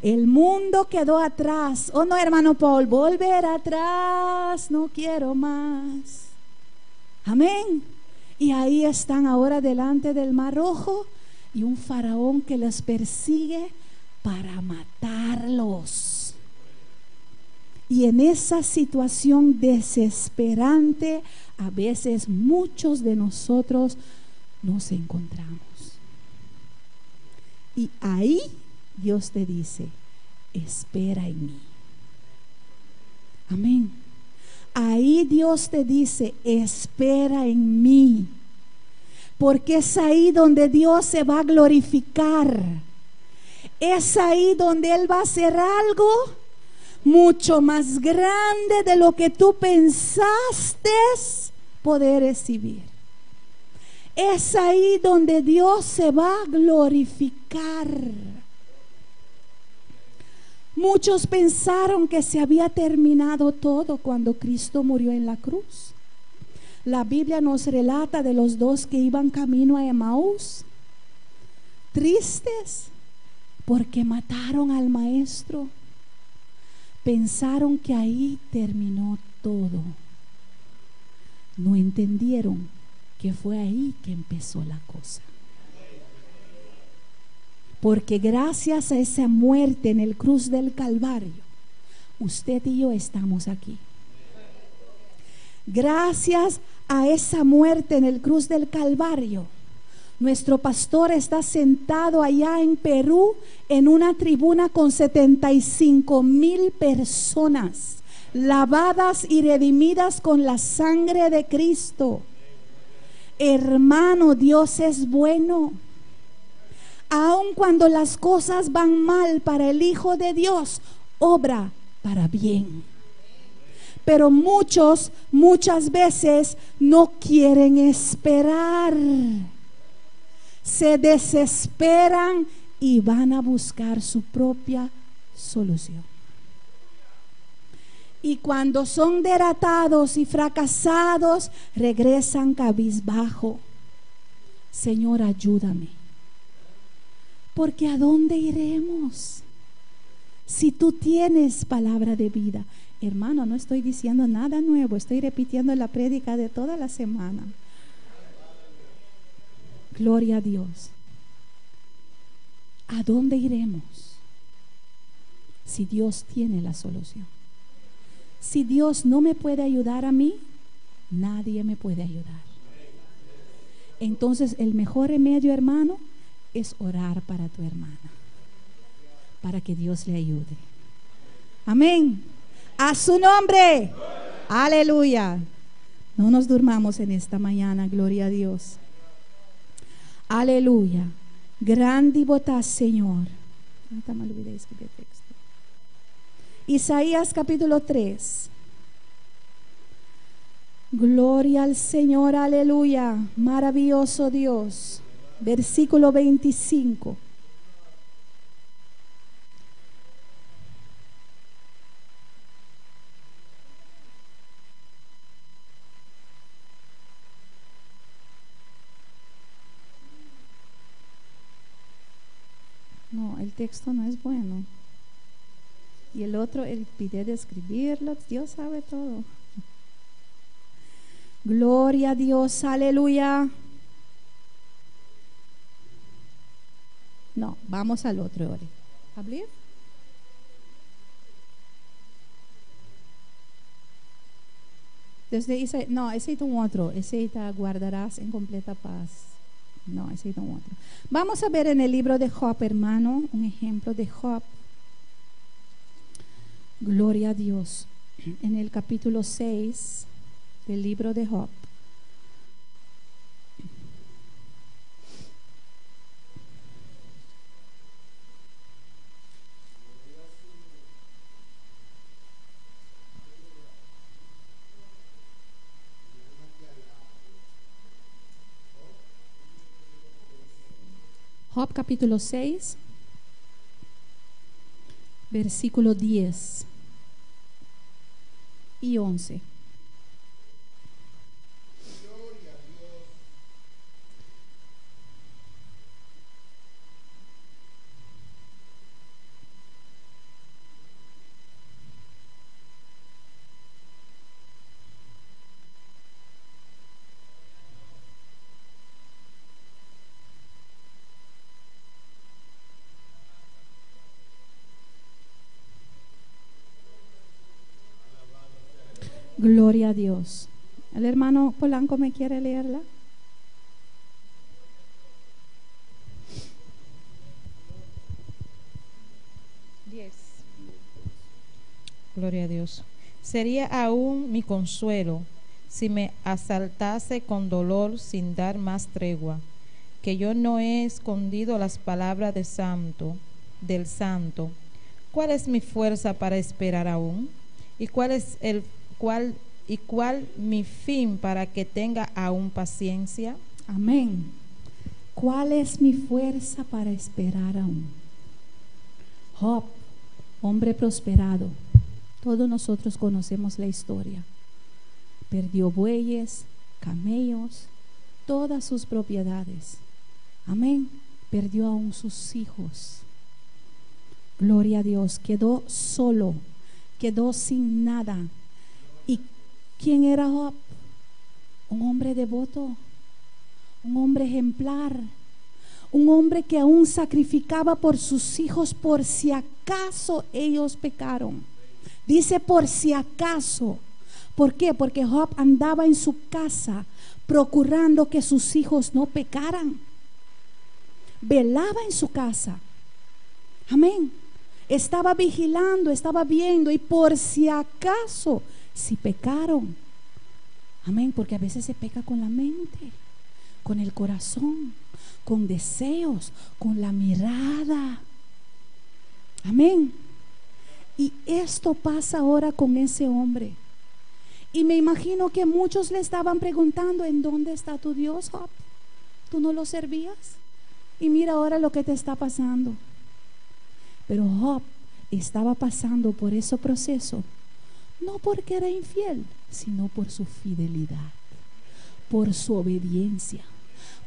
El mundo quedó atrás. ¿Oh no, hermano Paul? Volver atrás, no quiero más. Amén. Y ahí están ahora delante del Mar Rojo y un faraón que los persigue para matarlos. Y en esa situación desesperante, a veces muchos de nosotros nos encontramos. Y ahí Dios te dice: espera en mí. Amén. Ahí Dios te dice: espera en mí. Porque es ahí donde Dios se va a glorificar. Es ahí donde Él va a hacer algo mucho más grande de lo que tú pensaste poder recibir. Es ahí donde Dios se va a glorificar. Muchos pensaron que se había terminado todo cuando Cristo murió en la cruz. La Biblia nos relata de los dos que iban camino a Emaús, tristes porque mataron al maestro. Pensaron que ahí terminó todo. No entendieron que fue ahí que empezó la cosa. Porque gracias a esa muerte en el cruz del Calvario, usted y yo estamos aquí. Gracias a esa muerte en el cruz del Calvario, nuestro pastor está sentado allá en Perú en una tribuna con 75,000 personas lavadas y redimidas con la sangre de Cristo. Hermano, Dios es bueno. Aun cuando las cosas van mal para el Hijo de Dios, obra para bien. Pero muchas veces no quieren esperar. Se desesperan y van a buscar su propia solución. Y cuando son derrotados y fracasados, regresan cabizbajo. Señor, ayúdame. Porque ¿a dónde iremos? Si tú tienes palabra de vida. Hermano, no estoy diciendo nada nuevo, estoy repitiendo la prédica de toda la semana. Gloria a Dios. ¿A dónde iremos? Si Dios tiene la solución. Si Dios no me puede ayudar a mí, nadie me puede ayudar. Entonces el mejor remedio, hermano, es orar para tu hermana, para que Dios le ayude. Amén. A su nombre. Aleluya. No nos durmamos en esta mañana, gloria a Dios. Aleluya. Grande votás, Señor. Ahorita me olvidé de escribir el texto. Isaías capítulo 3. Gloria al Señor, aleluya. Maravilloso Dios. Versículo 25. No, el texto no es bueno. Y el otro, él pide de escribirlo. Dios sabe todo. Gloria a Dios, aleluya. No, vamos al otro ahora. ¿Abrir? Desde ese, no, ese es un otro. Ese te guardarás en completa paz. No, ese no otro. Vamos a ver en el libro de Job, hermano, un ejemplo de Job. Gloria a Dios. En el capítulo 6 del libro de Job. Job capítulo 6, versículo 10 y 11. Gloria a Dios. El hermano Polanco me quiere leerla. Gloria a Dios. Sería aún mi consuelo si me asaltase con dolor sin dar más tregua, que yo no he escondido las palabras del santo. ¿Cuál es mi fuerza para esperar aún? ¿Y cuál mi fin para que tenga aún paciencia? Amén. ¿Cuál es mi fuerza para esperar aún? Job, hombre prosperado. Todos nosotros conocemos la historia. Perdió bueyes, camellos, todas sus propiedades. Amén. Perdió aún sus hijos. Gloria a Dios. Quedó solo. Quedó sin nada. ¿Y quién era Job? Un hombre devoto, un hombre ejemplar, un hombre que aún sacrificaba por sus hijos por si acaso ellos pecaron. Dice por si acaso. ¿Por qué? Porque Job andaba en su casa procurando que sus hijos no pecaran. Velaba en su casa. Amén. Estaba vigilando, estaba viendo, y por si acaso, si pecaron. Amén, porque a veces se peca con la mente, con el corazón, con deseos, con la mirada. Amén. Y esto pasa ahora con ese hombre. Y me imagino que muchos le estaban preguntando: ¿en dónde está tu Dios, Job? ¿Tú no lo servías? Y mira ahora lo que te está pasando. Pero Job estaba pasando por ese proceso, no porque era infiel, sino por su fidelidad, por su obediencia,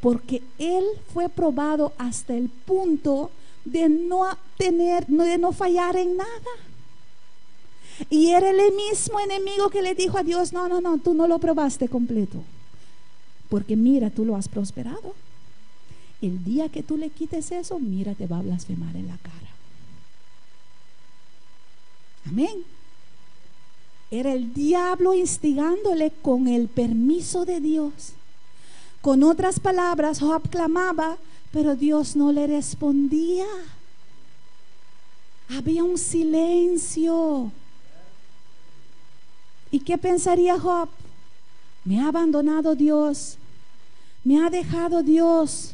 porque él fue probado hasta el punto de no fallar en nada. Y era el mismo enemigo que le dijo a Dios: no, tú no lo probaste completo, porque mira, tú lo has prosperado. El día que tú le quites eso, mira, te va a blasfemar en la cara. Amén. Era el diablo instigándole con el permiso de Dios. Con otras palabras, Job clamaba, pero Dios no le respondía. Había un silencio. ¿Y qué pensaría Job? Me ha abandonado Dios, me ha dejado Dios.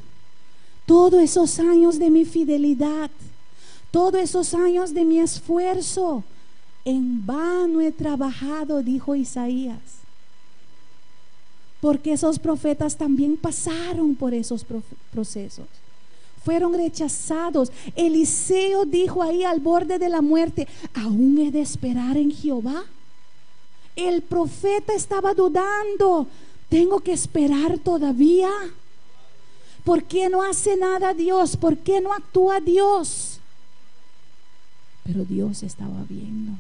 Todos esos años de mi fidelidad, todos esos años de mi esfuerzo, en vano he trabajado, dijo Isaías. Porque esos profetas también pasaron por esos procesos. Fueron rechazados. Eliseo dijo ahí al borde de la muerte: ¿aún he de esperar en Jehová? El profeta estaba dudando: ¿tengo que esperar todavía? ¿Por qué no hace nada Dios? ¿Por qué no actúa Dios? Pero Dios estaba viendo,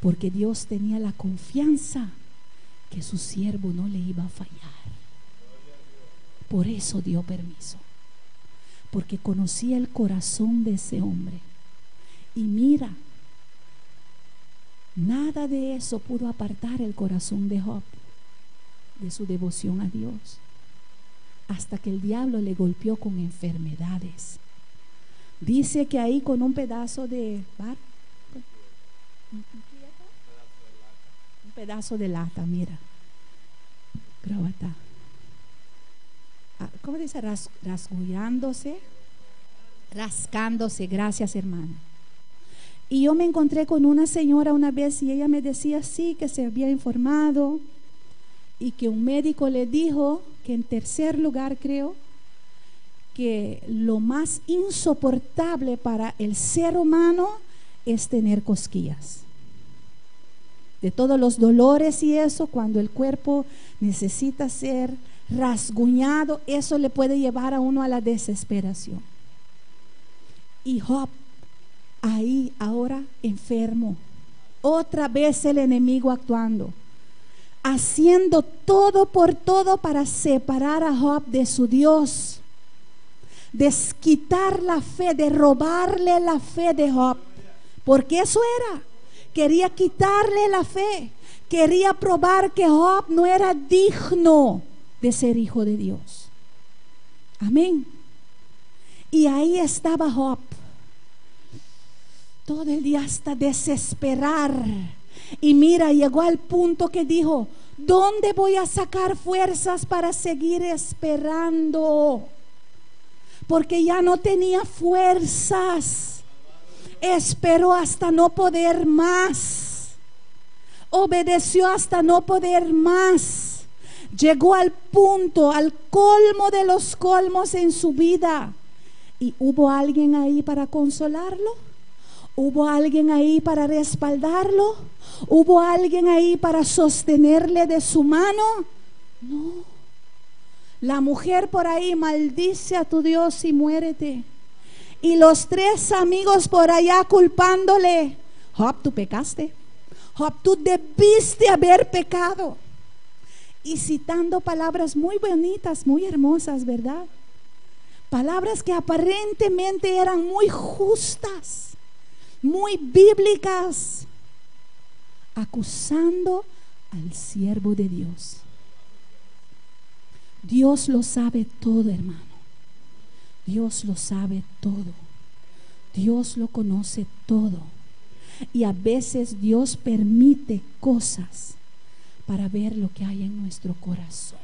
porque Dios tenía la confianza que su siervo no le iba a fallar. Por eso dio permiso, porque conocía el corazón de ese hombre. Y mira, nada de eso pudo apartar el corazón de Job de su devoción a Dios. hasta que el diablo le golpeó con enfermedades. Dice que ahí con un pedazo de un pedazo de lata, mira, grábata. ¿Cómo dice? Rascándose, gracias hermano. Y yo me encontré con una señora una vez y ella me decía sí, que se había informado y que un médico le dijo que en tercer lugar, creo, que lo más insoportable para el ser humano es tener cosquillas. De todos los dolores y eso, cuando el cuerpo necesita ser rasguñado, eso le puede llevar a uno a la desesperación. Y Job ahí ahora enfermo, otra vez el enemigo actuando, haciendo todo por todo para separar a Job de su Dios, de quitar la fe, de robarle la fe de Job, porque eso era, quería quitarle la fe, quería probar que Job no era digno de ser hijo de Dios. Amén. Y ahí estaba Job todo el día hasta desesperar. Y mira, llegó al punto que dijo: ¿dónde voy a sacar fuerzas para seguir esperando? Porque ya no tenía fuerzas. Esperó hasta no poder más. Obedeció hasta no poder más. Llegó al punto, al colmo de los colmos en su vida. ¿Y hubo alguien ahí para consolarlo? ¿Hubo alguien ahí para respaldarlo? ¿Hubo alguien ahí para sostenerle de su mano? No. La mujer por ahí: maldice a tu Dios y muérete. Y los tres amigos por allá culpándole: Job, tú pecaste. Job, tú debiste haber pecado. Y citando palabras muy bonitas, muy hermosas, ¿verdad? Palabras que aparentemente eran muy justas, muy bíblicas, acusando al siervo de Dios. Dios lo sabe todo, hermano. Dios lo sabe todo. Dios lo conoce todo. Y a veces Dios permite cosas para ver lo que hay en nuestro corazón.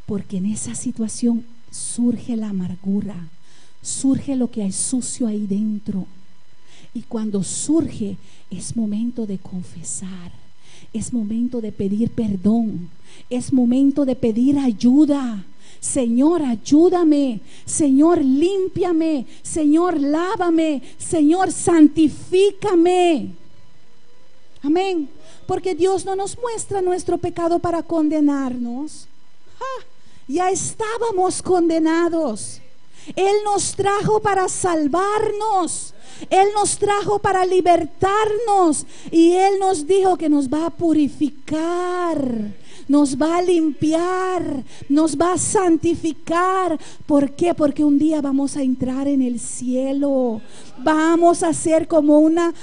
Porque en esa situación surge la amargura, surge lo que hay sucio ahí dentro. Y cuando surge, es momento de confesar, es momento de pedir perdón, es momento de pedir ayuda. Señor, ayúdame. Señor, límpiame. Señor, lávame. Señor, santifícame. Amén. Porque Dios no nos muestra nuestro pecado para condenarnos. Ya estábamos condenados. Él nos trajo para salvarnos. Él nos trajo para libertarnos. Y Él nos dijo que nos va a purificar, nos va a limpiar, nos va a santificar. ¿Por qué? Porque un día vamos a entrar en el cielo. Vamos a ser como una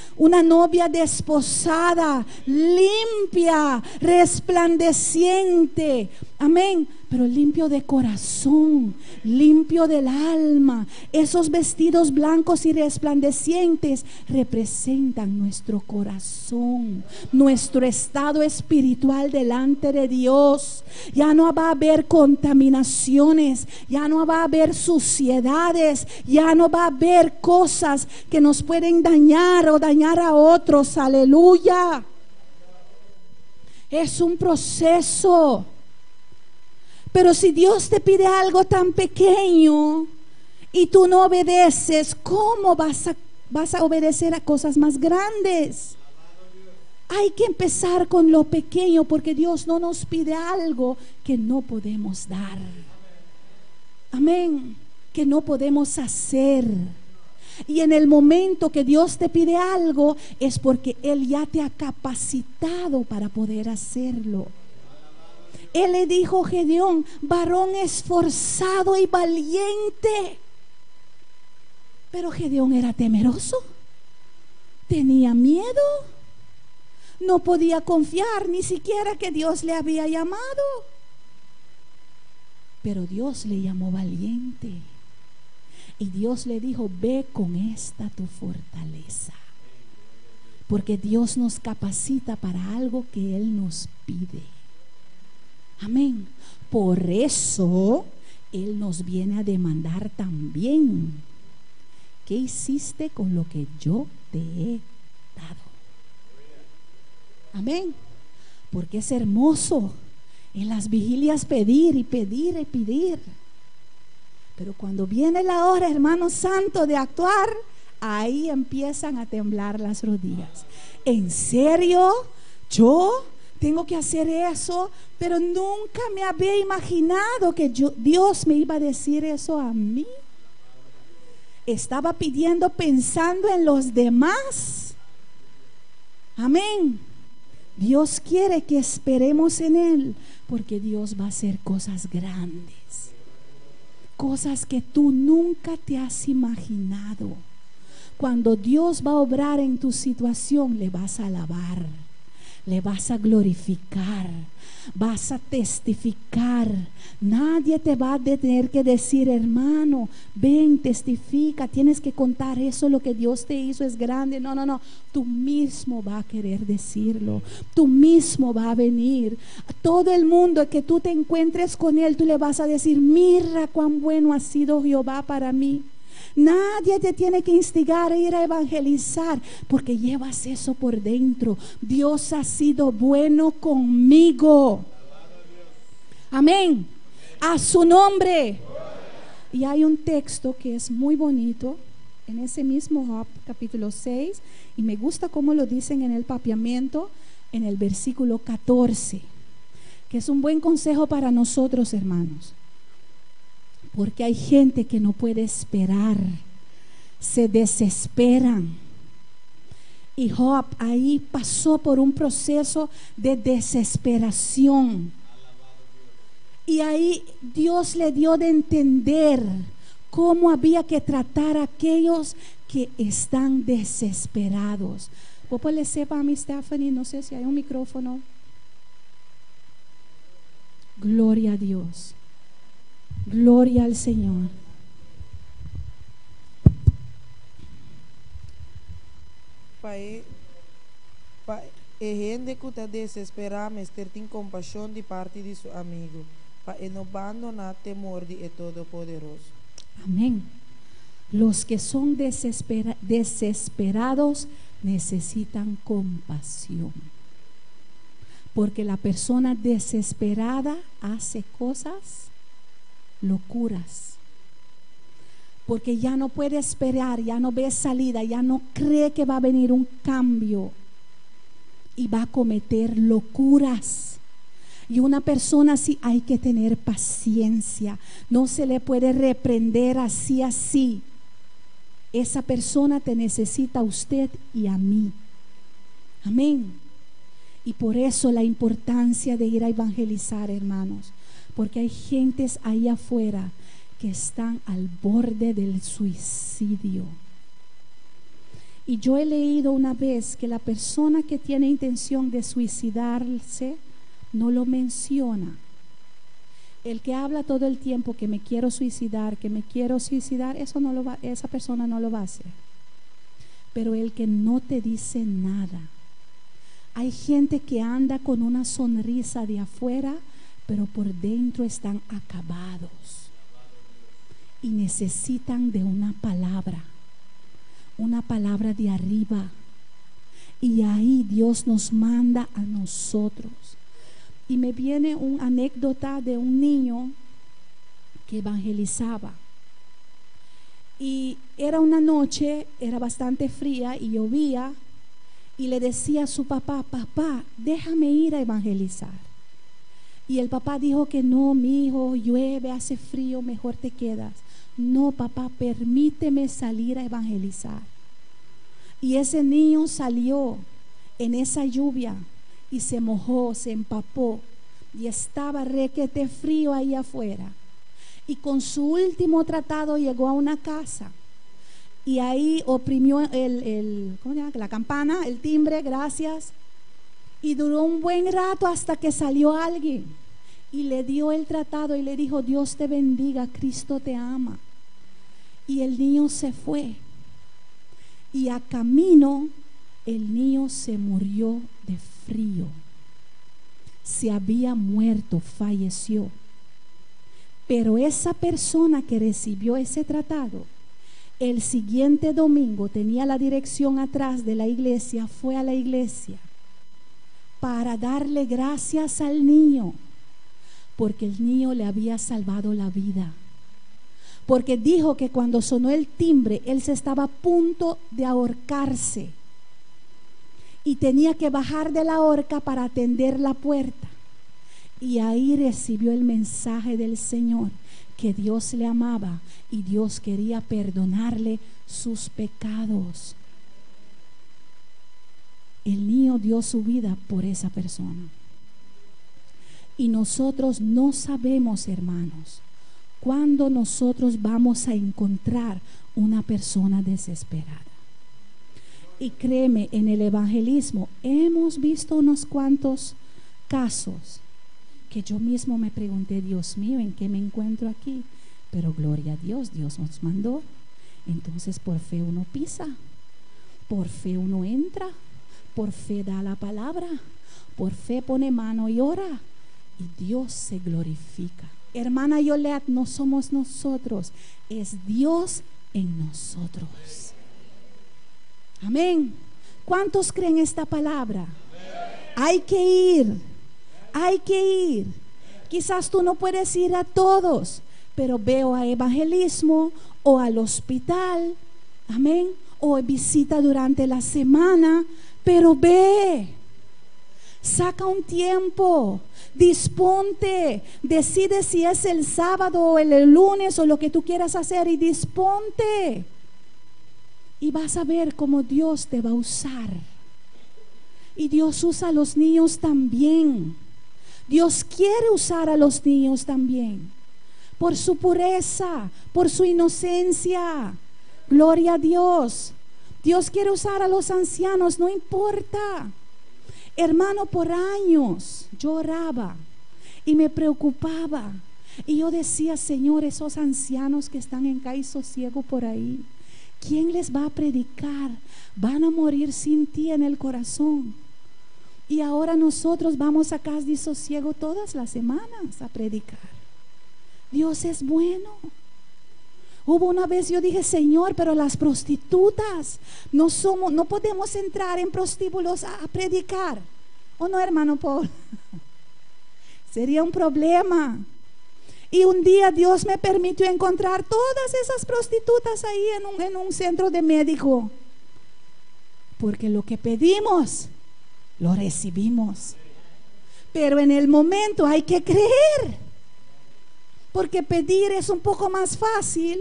novia desposada, limpia, resplandeciente. Amén. Pero limpio de corazón, limpio del alma. Esos vestidos blancos y resplandecientes representan nuestro corazón, nuestro estado espiritual delante de Dios. Ya no va a haber contaminaciones, ya no va a haber suciedades, ya no va a haber cosas que nos pueden dañar o dañar a otros. Aleluya. Es un proceso. Pero si Dios te pide algo tan pequeño y tú no obedeces, ¿cómo vas a obedecer a cosas más grandes? Hay que empezar con lo pequeño, porque Dios no nos pide algo que no podemos dar. Amén. Que no podemos hacer. Y en el momento que Dios te pide algo, es porque Él ya te ha capacitado para poder hacerlo. Él le dijo a Gedeón: varón esforzado y valiente. Pero Gedeón era temeroso, tenía miedo, no podía confiar ni siquiera que Dios le había llamado. Pero Dios le llamó valiente. Y Dios le dijo, ve con esta tu fortaleza. Porque Dios nos capacita para algo que Él nos pide. Amén. Por eso Él nos viene a demandar también. ¿Qué hiciste con lo que yo te he dado? Amén. Porque es hermoso en las vigilias pedir y pedir y pedir. Pero cuando viene la hora, hermano santo, de actuar, ahí empiezan a temblar las rodillas. ¿En serio? ¿Yo tengo que hacer eso? Pero nunca me había imaginado que Dios me iba a decir eso a mí. Estaba pidiendo pensando en los demás. Amén. Dios quiere que esperemos en Él, porque Dios va a hacer cosas grandes, cosas que tú nunca te has imaginado. Cuando Dios va a obrar en tu situación, le vas a alabar, le vas a glorificar, vas a testificar. Nadie te va a tener que decir, hermano, ven, testifica, tienes que contar eso, lo que Dios te hizo es grande. No, no, no, tú mismo vas a querer decirlo, tú mismo vas a venir. Todo el mundo que tú te encuentres con Él, tú le vas a decir, mira cuán bueno ha sido Jehová para mí. Nadie te tiene que instigar a ir a evangelizar, porque llevas eso por dentro. Dios ha sido bueno conmigo. Amén. A su nombre. Y hay un texto que es muy bonito en ese mismo Job capítulo 6, y me gusta cómo lo dicen en el papiamento, en el versículo 14, que es un buen consejo para nosotros, hermanos. Porque hay gente que no puede esperar, se desesperan. Y Job ahí pasó por un proceso de desesperación. Y ahí Dios le dio de entender cómo había que tratar a aquellos que están desesperados. ¿Vos le sepa a mi Stephanie? No sé si hay un micrófono. Gloria a Dios. Gloria al Señor. Gente que está desesperada, mas ter compaixão de parte de seu amigo, para não abandonar temor de Todo-Poderoso. Amén. Los que son desesperados necesitan compasión. Porque la persona desesperada hace cosas, locuras, porque ya no puede esperar, ya no ve salida, ya no cree que va a venir un cambio y va a cometer locuras. Y una persona así hay que tener paciencia, no se le puede reprender así. Esa persona te necesita a usted y a mí. Amén. Y por eso la importancia de ir a evangelizar, hermanos. Porque hay gentes ahí afuera que están al borde del suicidio. Y yo he leído una vez que la persona que tiene intención de suicidarse no lo menciona. El que habla todo el tiempo que me quiero suicidar, eso no lo va, esa persona no lo va a hacer. Pero el que no te dice nada. Hay gente que anda con una sonrisa de afuera, pero por dentro están acabados y necesitan de una palabra de arriba. Y ahí Dios nos manda a nosotros. Y me viene una anécdota de un niño que evangelizaba. Y era una noche, era bastante fría y llovía, y le decía a su papá, papá, déjame ir a evangelizar. Y el papá dijo que no, mi hijo, llueve, hace frío, mejor te quedas. No, papá, permíteme salir a evangelizar. Y ese niño salió en esa lluvia y se mojó, se empapó, y estaba requete frío ahí afuera. Y con su último tratado llegó a una casa, y ahí oprimió ¿cómo se llama? La campana, el timbre, gracias. Y duró un buen rato hasta que salió alguien. y le dio el tratado y le dijo: Dios te bendiga, Cristo te ama. Y el niño se fue. Y a camino el niño se murió de frío. Se había muerto, falleció. Pero esa persona que recibió ese tratado, el siguiente domingo tenía la dirección atrás de la iglesia, fue a la iglesia para darle gracias al niño, porque el niño le había salvado la vida. Porque dijo que cuando sonó el timbre, él se estaba a punto de ahorcarse y tenía que bajar de la horca para atender la puerta. Y ahí recibió el mensaje del Señor, que Dios le amaba y Dios quería perdonarle sus pecados. El niño dio su vida por esa persona. Y nosotros no sabemos, hermanos, cuándo nosotros vamos a encontrar una persona desesperada. Y créeme, en el evangelismo hemos visto unos cuantos casos que yo mismo me pregunté: Dios mío, ¿en qué me encuentro aquí? Pero gloria a Dios, Dios nos mandó. Entonces por fe uno pisa, por fe uno entra, por fe da la palabra, por fe pone mano y ora, y Dios se glorifica. Hermana Yolet, no somos nosotros, es Dios en nosotros. Amén. ¿Cuántos creen esta palabra? Hay que ir. Hay que ir. Quizás tú no puedes ir a todos, pero veo a evangelismo o al hospital, amén, o visita durante la semana, pero ve, saca un tiempo, disponte, decide si es el sábado o el lunes o lo que tú quieras hacer, y disponte, y vas a ver cómo Dios te va a usar. Y Dios usa a los niños también. Dios quiere usar a los niños también, por su pureza, por su inocencia. Gloria a Dios. Dios quiere usar a los ancianos, no importa. Hermano, por años yo oraba y me preocupaba, y yo decía: Señor, esos ancianos que están en Calle Sosiego por ahí, ¿quién les va a predicar? Van a morir sin ti en el corazón. Y ahora nosotros vamos a Casa de Sosiego todas las semanas a predicar. Dios es bueno. Hubo una vez yo dije: Señor, pero las prostitutas no podemos entrar en prostíbulos a predicar. ¿O no, hermano Paul? Sería un problema. Y un día Dios me permitió encontrar todas esas prostitutas ahí en un centro de médico. Porque lo que pedimos, lo recibimos. Pero en el momento hay que creer, porque pedir es un poco más fácil,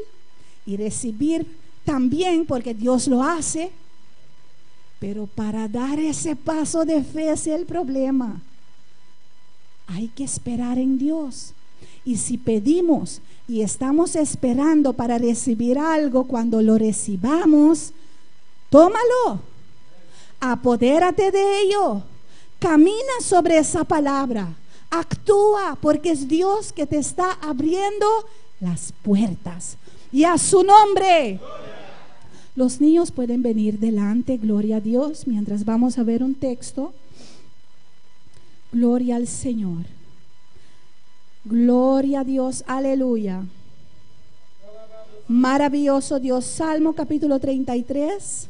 y recibir también, porque Dios lo hace. Pero para dar ese paso de fe es el problema. Hay que esperar en Dios. Y si pedimos y estamos esperando para recibir algo, cuando lo recibamos, tómalo, apodérate de ello, camina sobre esa palabra, actúa, porque es Dios que te está abriendo las puertas. Y a su nombre. Los niños pueden venir delante, gloria a Dios, mientras vamos a ver un texto. Gloria al Señor. Gloria a Dios, aleluya. Maravilloso Dios. Salmo capítulo 33.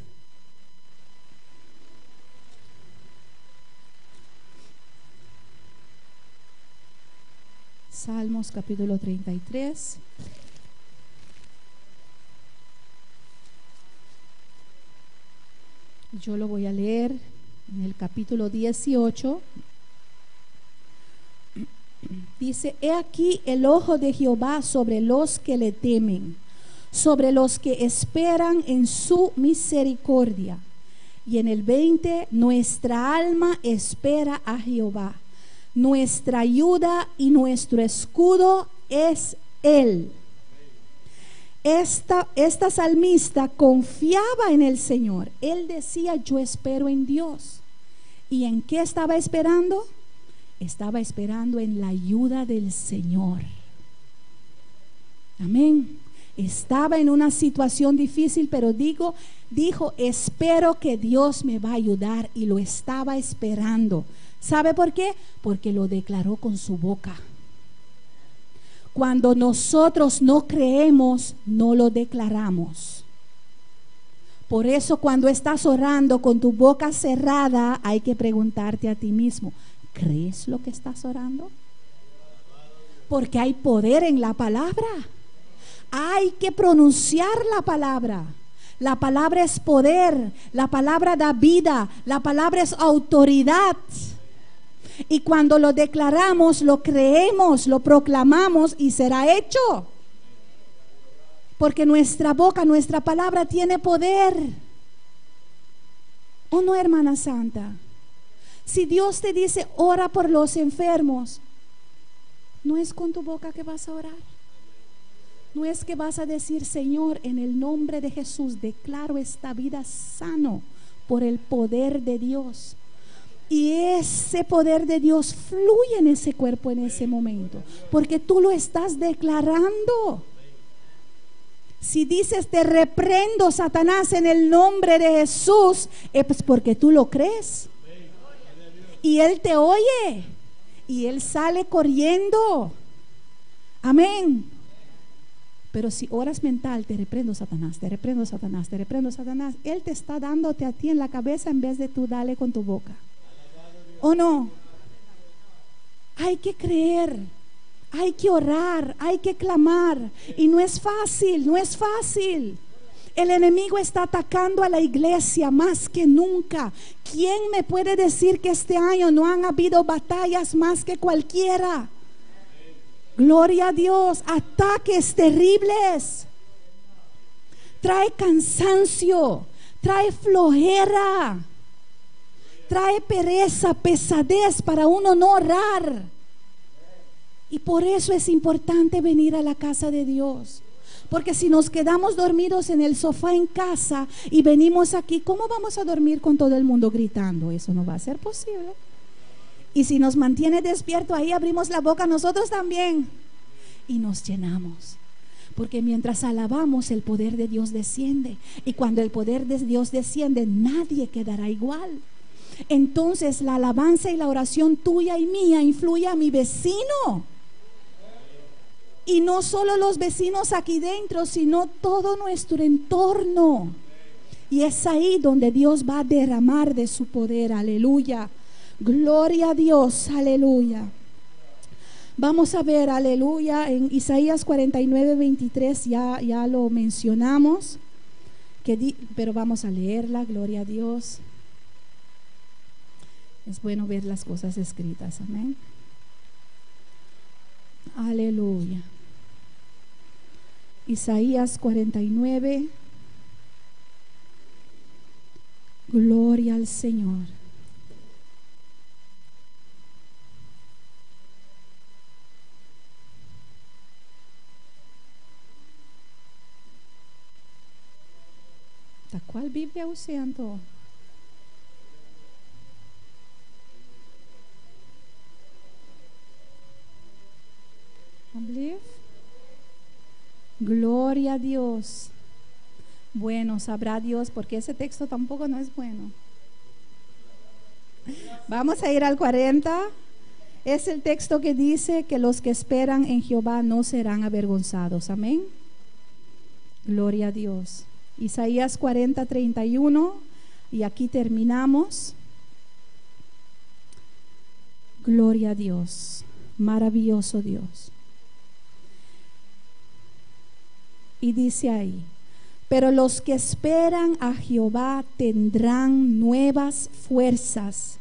Salmos capítulo 33. Yo lo voy a leer en el capítulo 18. Dice: he aquí el ojo de Jehová sobre los que le temen, sobre los que esperan en su misericordia. Y en el 20, nuestra alma espera a Jehová, nuestra ayuda y nuestro escudo es Él. Esta salmista confiaba en el Señor. Él decía: yo espero en Dios. ¿Y en qué estaba esperando? Estaba esperando en la ayuda del Señor. Amén. Estaba en una situación difícil, pero dijo, espero que Dios me va a ayudar, y lo estaba esperando. ¿Sabe por qué? Porque lo declaró con su boca. Cuando nosotros no creemos, no lo declaramos. Por eso cuando estás orando con tu boca cerrada, hay que preguntarte a ti mismo, ¿crees lo que estás orando? Porque hay poder en la palabra. Hay que pronunciar la palabra. La palabra es poder, la palabra da vida, la palabra es autoridad. Y cuando lo declaramos, lo creemos, lo proclamamos y será hecho. Porque nuestra boca, nuestra palabra tiene poder. ¿O no, hermana santa? Si Dios te dice, ora por los enfermos, ¿no es con tu boca que vas a orar? No es que vas a decir, Señor, en el nombre de Jesús, declaro esta vida sano por el poder de Dios. Y ese poder de Dios fluye en ese cuerpo en ese momento, porque tú lo estás declarando. Si dices, te reprendo, Satanás, en el nombre de Jesús, es porque tú lo crees. Y Él te oye. Y Él sale corriendo. Amén. Pero si oras mental, te reprendo, Satanás, te reprendo, Satanás, te reprendo, Satanás, Él te está dándote a ti en la cabeza en vez de tú darle con tu boca. ¿O no? Hay que creer, hay que orar, hay que clamar. Y no es fácil, no es fácil. El enemigo está atacando a la iglesia más que nunca. ¿Quién me puede decir que este año no han habido batallas más que cualquiera? Gloria a Dios. Ataques terribles. Trae cansancio, trae flojera, trae pereza, pesadez para uno no orar. Y por eso es importante venir a la casa de Dios. Porque si nos quedamos dormidos en el sofá en casa y venimos aquí, ¿cómo vamos a dormir con todo el mundo gritando? Eso no va a ser posible. Y si nos mantiene despierto, ahí abrimos la boca nosotros también y nos llenamos. Porque mientras alabamos, el poder de Dios desciende. Y cuando el poder de Dios desciende, nadie quedará igual. Entonces la alabanza y la oración tuya y mía influye a mi vecino. Y no solo los vecinos aquí dentro, sino todo nuestro entorno. Y es ahí donde Dios va a derramar de su poder. Aleluya. Gloria a Dios. Aleluya. Vamos a ver, aleluya, en Isaías 49:23 ya lo mencionamos, pero vamos a leerla. Gloria a Dios. Es bueno ver las cosas escritas, amén. Aleluya. Isaías 49. Gloria al Señor. ¿Cuál Biblia usando? Gloria a Dios. Bueno, sabrá Dios porque ese texto tampoco no es bueno. Vamos a ir al 40. Es el texto que dice que los que esperan en Jehová no serán avergonzados. Amén. Gloria a Dios. Isaías 40:31, y aquí terminamos. Gloria a Dios, maravilloso Dios. Y dice ahí, pero los que esperan a Jehová tendrán nuevas fuerzas,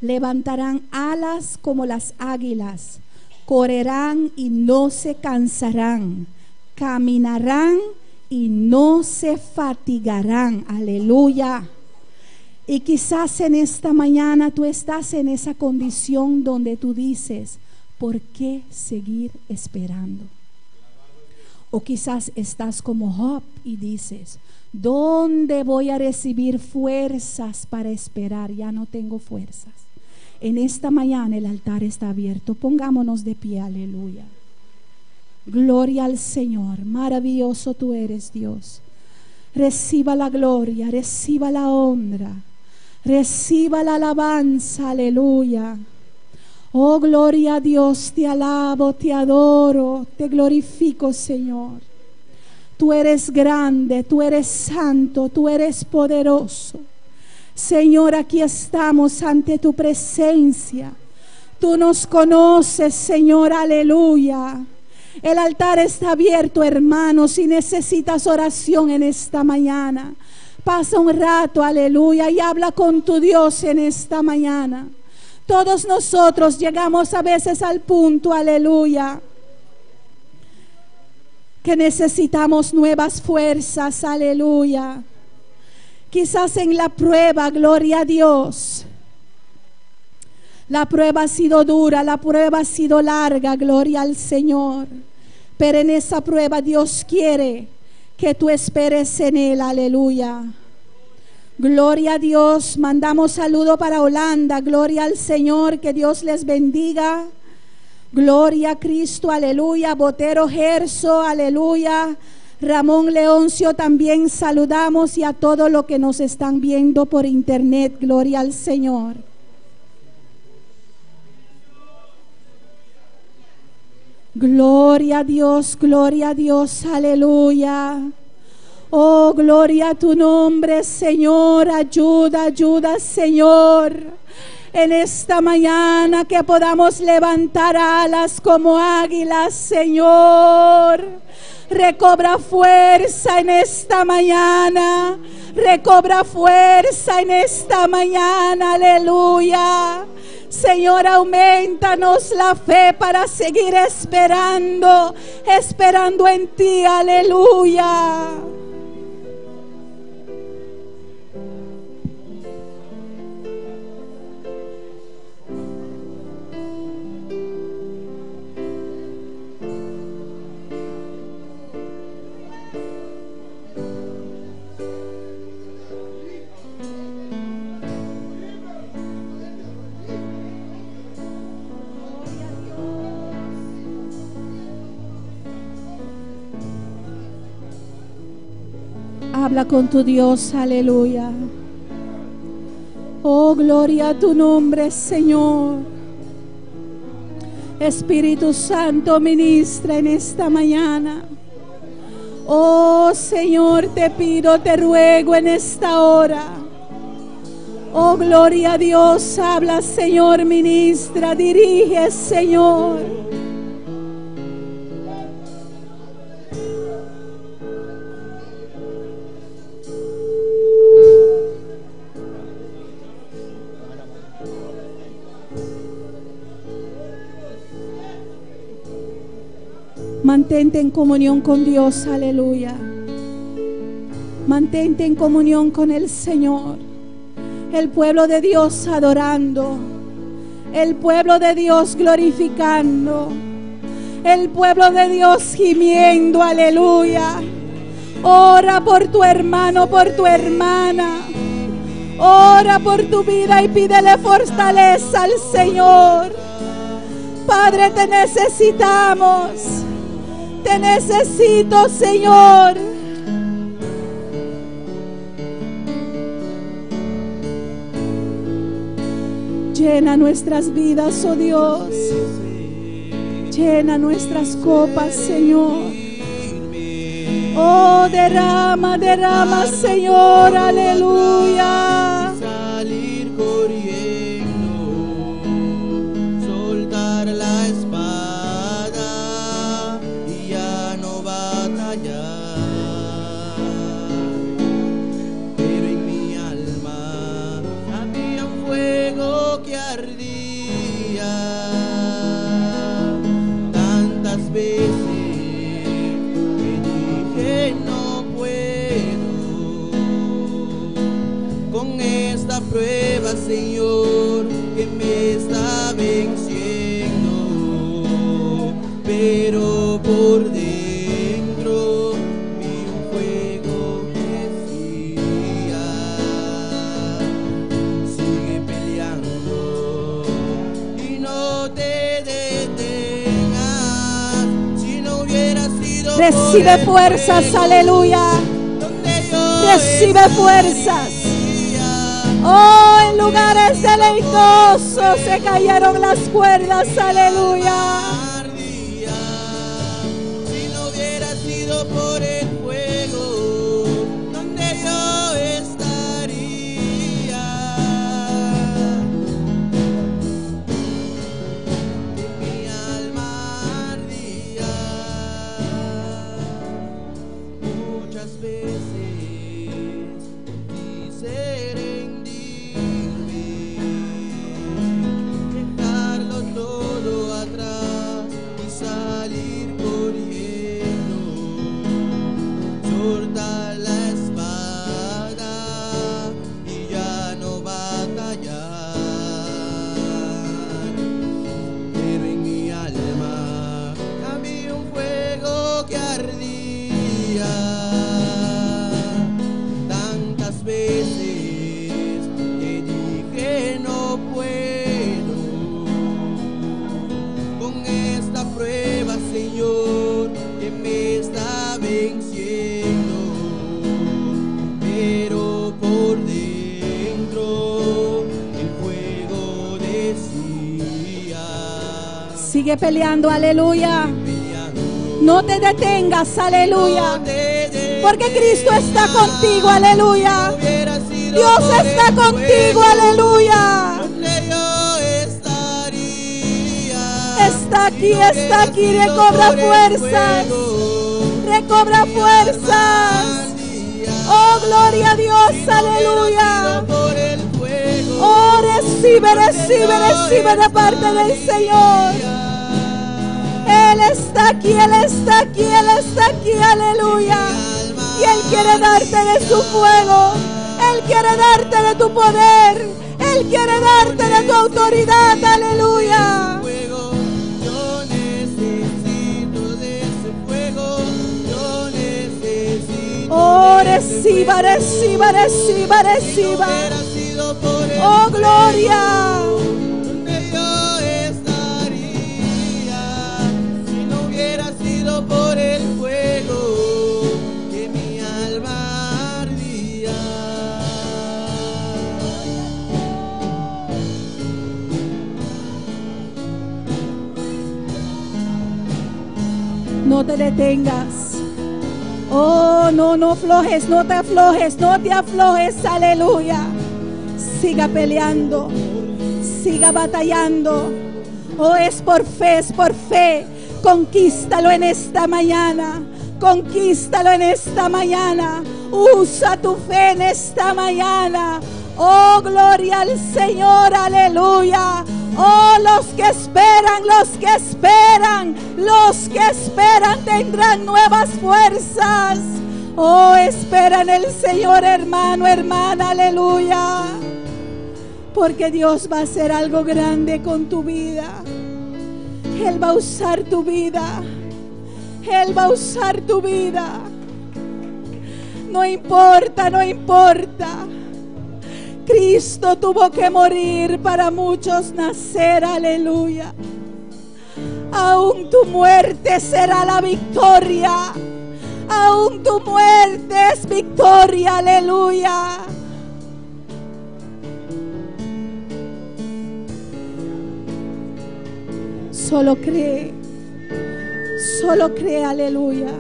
levantarán alas como las águilas, correrán y no se cansarán, caminarán y no se fatigarán. Aleluya. Y quizás en esta mañana tú estás en esa condición donde tú dices, ¿por qué seguir esperando? O quizás estás como Job y dices, ¿dónde voy a recibir fuerzas para esperar? Ya no tengo fuerzas. En esta mañana el altar está abierto. Pongámonos de pie, aleluya. Gloria al Señor. Maravilloso tú eres, Dios. Reciba la gloria, reciba la honra, reciba la alabanza, aleluya. Oh, gloria a Dios, te alabo, te adoro, te glorifico, Señor. Tú eres grande, tú eres santo, tú eres poderoso. Señor, aquí estamos ante tu presencia. Tú nos conoces, Señor, aleluya. El altar está abierto, hermano. Si necesitas oración en esta mañana, pasa un rato, aleluya, y habla con tu Dios en esta mañana. Todos nosotros llegamos a veces al punto, aleluya, que necesitamos nuevas fuerzas, aleluya. Quizás en la prueba, gloria a Dios, la prueba ha sido dura, la prueba ha sido larga, gloria al Señor. Pero en esa prueba Dios quiere que tú esperes en Él, aleluya. Gloria a Dios. Mandamos saludo para Holanda, gloria al Señor, que Dios les bendiga. Gloria a Cristo, aleluya. Botero Gerso, aleluya. Ramón Leoncio también saludamos, y a todos los que nos están viendo por internet, gloria al Señor. Gloria a Dios, aleluya. Oh, gloria a tu nombre, Señor. Ayuda, ayuda, Señor. En esta mañana que podamos levantar alas como águilas, Señor. Recobra fuerza en esta mañana. Recobra fuerza en esta mañana, aleluya. Señor, aumentanos la fe para seguir esperando en ti, aleluya. Habla con tu Dios, aleluya. Oh, gloria a tu nombre, Señor. Espíritu Santo, ministra en esta mañana. Oh, Señor, te pido, te ruego en esta hora. Oh, gloria a Dios. Habla, Señor, ministra, dirige, Señor. Mantente en comunión con Dios, aleluya. Mantente en comunión con el Señor. El pueblo de Dios adorando. El pueblo de Dios glorificando. El pueblo de Dios gimiendo, aleluya. Ora por tu hermano, por tu hermana. Ora por tu vida y pídele fortaleza al Señor. Padre, te necesitamos. Te necesito, Señor. Llena nuestras vidas, oh Dios. Llena nuestras copas, Señor. Oh, derrama, derrama, Señor, aleluya. Salir corriendo, soltar la espada y ya no batallar. Pero en mi alma había un fuego que ardía. Tantas veces no puedo con esta prueba, Señor, que me está venciendo, pero por dentro vi un fuego que decía: sigue peleando, sido Recibe por el fuerzas, fuego, aleluya. donde yo Recibe fuerzas. Oh, en lugares deleitosos se cayeron las cuerdas, aleluya. Si no hubiera sido por el fuego, donde yo estaría. Mi alma ardía. Muchas veces quise rendirme, dejarlo todo atrás y salir corriendo, soltar la espada y ya no batallar. Pero en mi alma había un fuego que ardía. Tantas veces te dije no puedo con esta prueba, Señor, que me está venciendo, pero por dentro el fuego decía. Sigue peleando, aleluya. No te detengas, aleluya. Porque Cristo está contigo, aleluya. Dios está contigo, aleluya. Está aquí, recobra fuerzas. Recobra fuerzas. Oh, gloria a Dios, aleluya. Oh, recibe de parte del Señor. Él está aquí, aleluya. Y Él quiere darte de su fuego. Él quiere darte de tu poder. Él quiere darte de tu autoridad, aleluya. Yo necesito de ese fuego. Yo necesito. Oh, reciba. Oh, gloria. Donde yo estaría si no hubiera sido por el fuego que mi alma ardía. No te detengas. Oh, no aflojes, no te aflojes, aleluya. Siga peleando, siga batallando. Oh, es por fe. Conquístalo en esta mañana. Usa tu fe en esta mañana. Oh, gloria al Señor, aleluya. Oh, los que esperan tendrán nuevas fuerzas. Oh, espera en el Señor, hermano, hermana, aleluya. Porque Dios va a hacer algo grande con tu vida. Él va a usar tu vida. No importa. Cristo tuvo que morir para muchos nacer, aleluya. Aún tu muerte será la victoria. Aún tu muerte es victoria, aleluya. Solo cree, aleluya.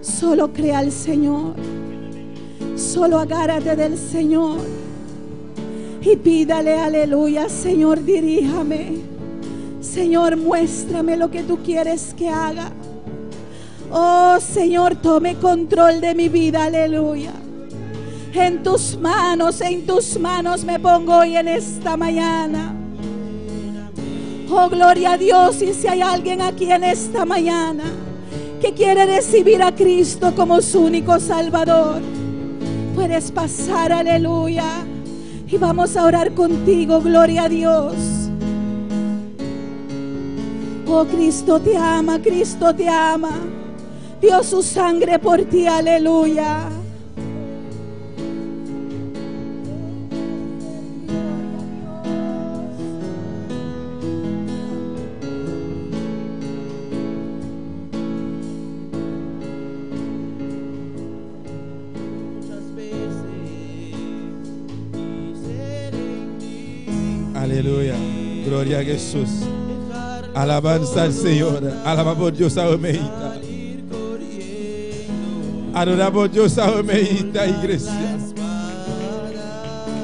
Solo cree al Señor. Solo agárrate del Señor y pídale, aleluya. Señor, diríjame. Señor, muéstrame lo que tú quieres que haga. Oh, Señor, tome control de mi vida, aleluya. En tus manos me pongo hoy en esta mañana. Oh, gloria a Dios. Y si hay alguien aquí en esta mañana que quiere recibir a Cristo como su único Salvador, puedes pasar, aleluya. Y vamos a orar contigo, gloria a Dios. Oh, Cristo te ama. Dio su sangre por ti, aleluya. Aleluya. Gloria a Jesús. Alabanza al Señor. Alabamos Dios a Omeita. Adoramos Dios a Omeita, iglesia.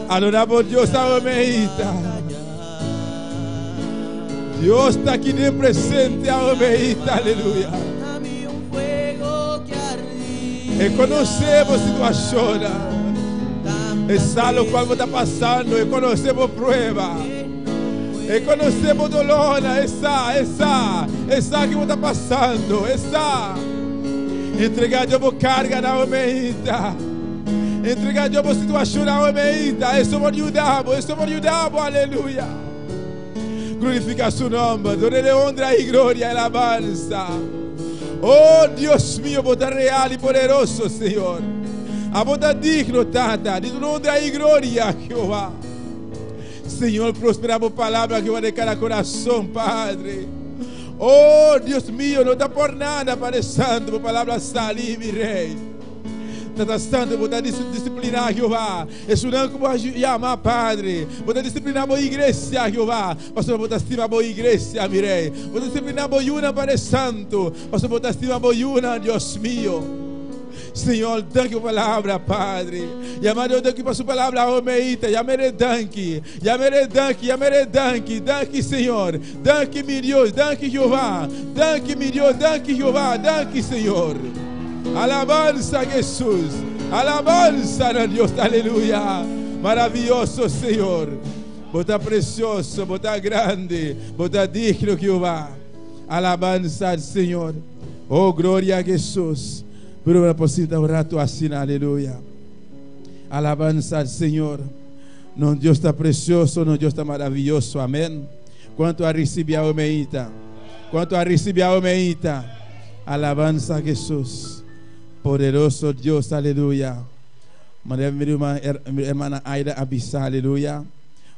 Adoramos Dios a Omeita. Dios está aquí bien presente a Omeita. Aleluya. E conhecemos situações. E sabe o qual você está passando. E conhecemos prova. E conhecemos dolor. Essa que você está passando. Essa. Entregar a Deus carga na Omeita. Entregar a Deus situação na Omeita. Isso vai ajudar. Aleluia. Glorifica seu nome. Dore honra e glória e alabanza. Oh Dios mío, vos estás real y poderoso, Señor. A vos estás digno, Tata. De tu honra y gloria, Jehová. Señor, prosperamos palabras que van de cada corazón, Padre. Oh Dios mío, no está por nada, Padre Santo, por palabras salir, mi Rey. Tata Santo, vos estás disciplinar, Jehová. Es un ángel que vos llamar, Padre. Vos estás disciplinar a iglesia, Jehová. Pastor, vos estás estimando a iglesia, mi Rey. Vos estás disciplinar a una, Padre Santo. Pastor, vos estás estimando a una, Dios mío. Señor, danke por palavra, Padre. Llamado danke por su palabra, Omeita. Llamere danke. Danke, Señor. Danke, mi Dios. Danke, Jehová. Danke, mi Dios. Danke, Jehová. Danke, Señor. Alabanza a Jesús. Alabanza a Dios. Aleluya. Maravilloso, Señor. Vos estás precioso. Vos estás grande. Vos estás digno, Jehová. Alabanza al Señor. Oh, gloria a Jesús. Pero é possível orar tu assim, aleluia. Alabanza al Señor. No Dios está precioso, no Dios está maravilloso, amén. Quanto a receber a Omeita. Alabanza a Jesús. Poderoso Dios, aleluya. Minha irmã Aida Abissa, aleluya.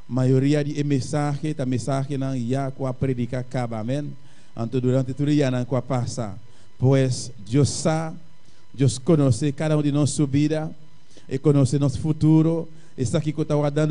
Maioria de mensagem, a mensagem não ia com a predica acaba, amém. Então durante todo o dia não com a passa. Pois Deus sabe, Deus conhece cada um de nossa vida e conhece nosso futuro. Está aqui que eu estava dando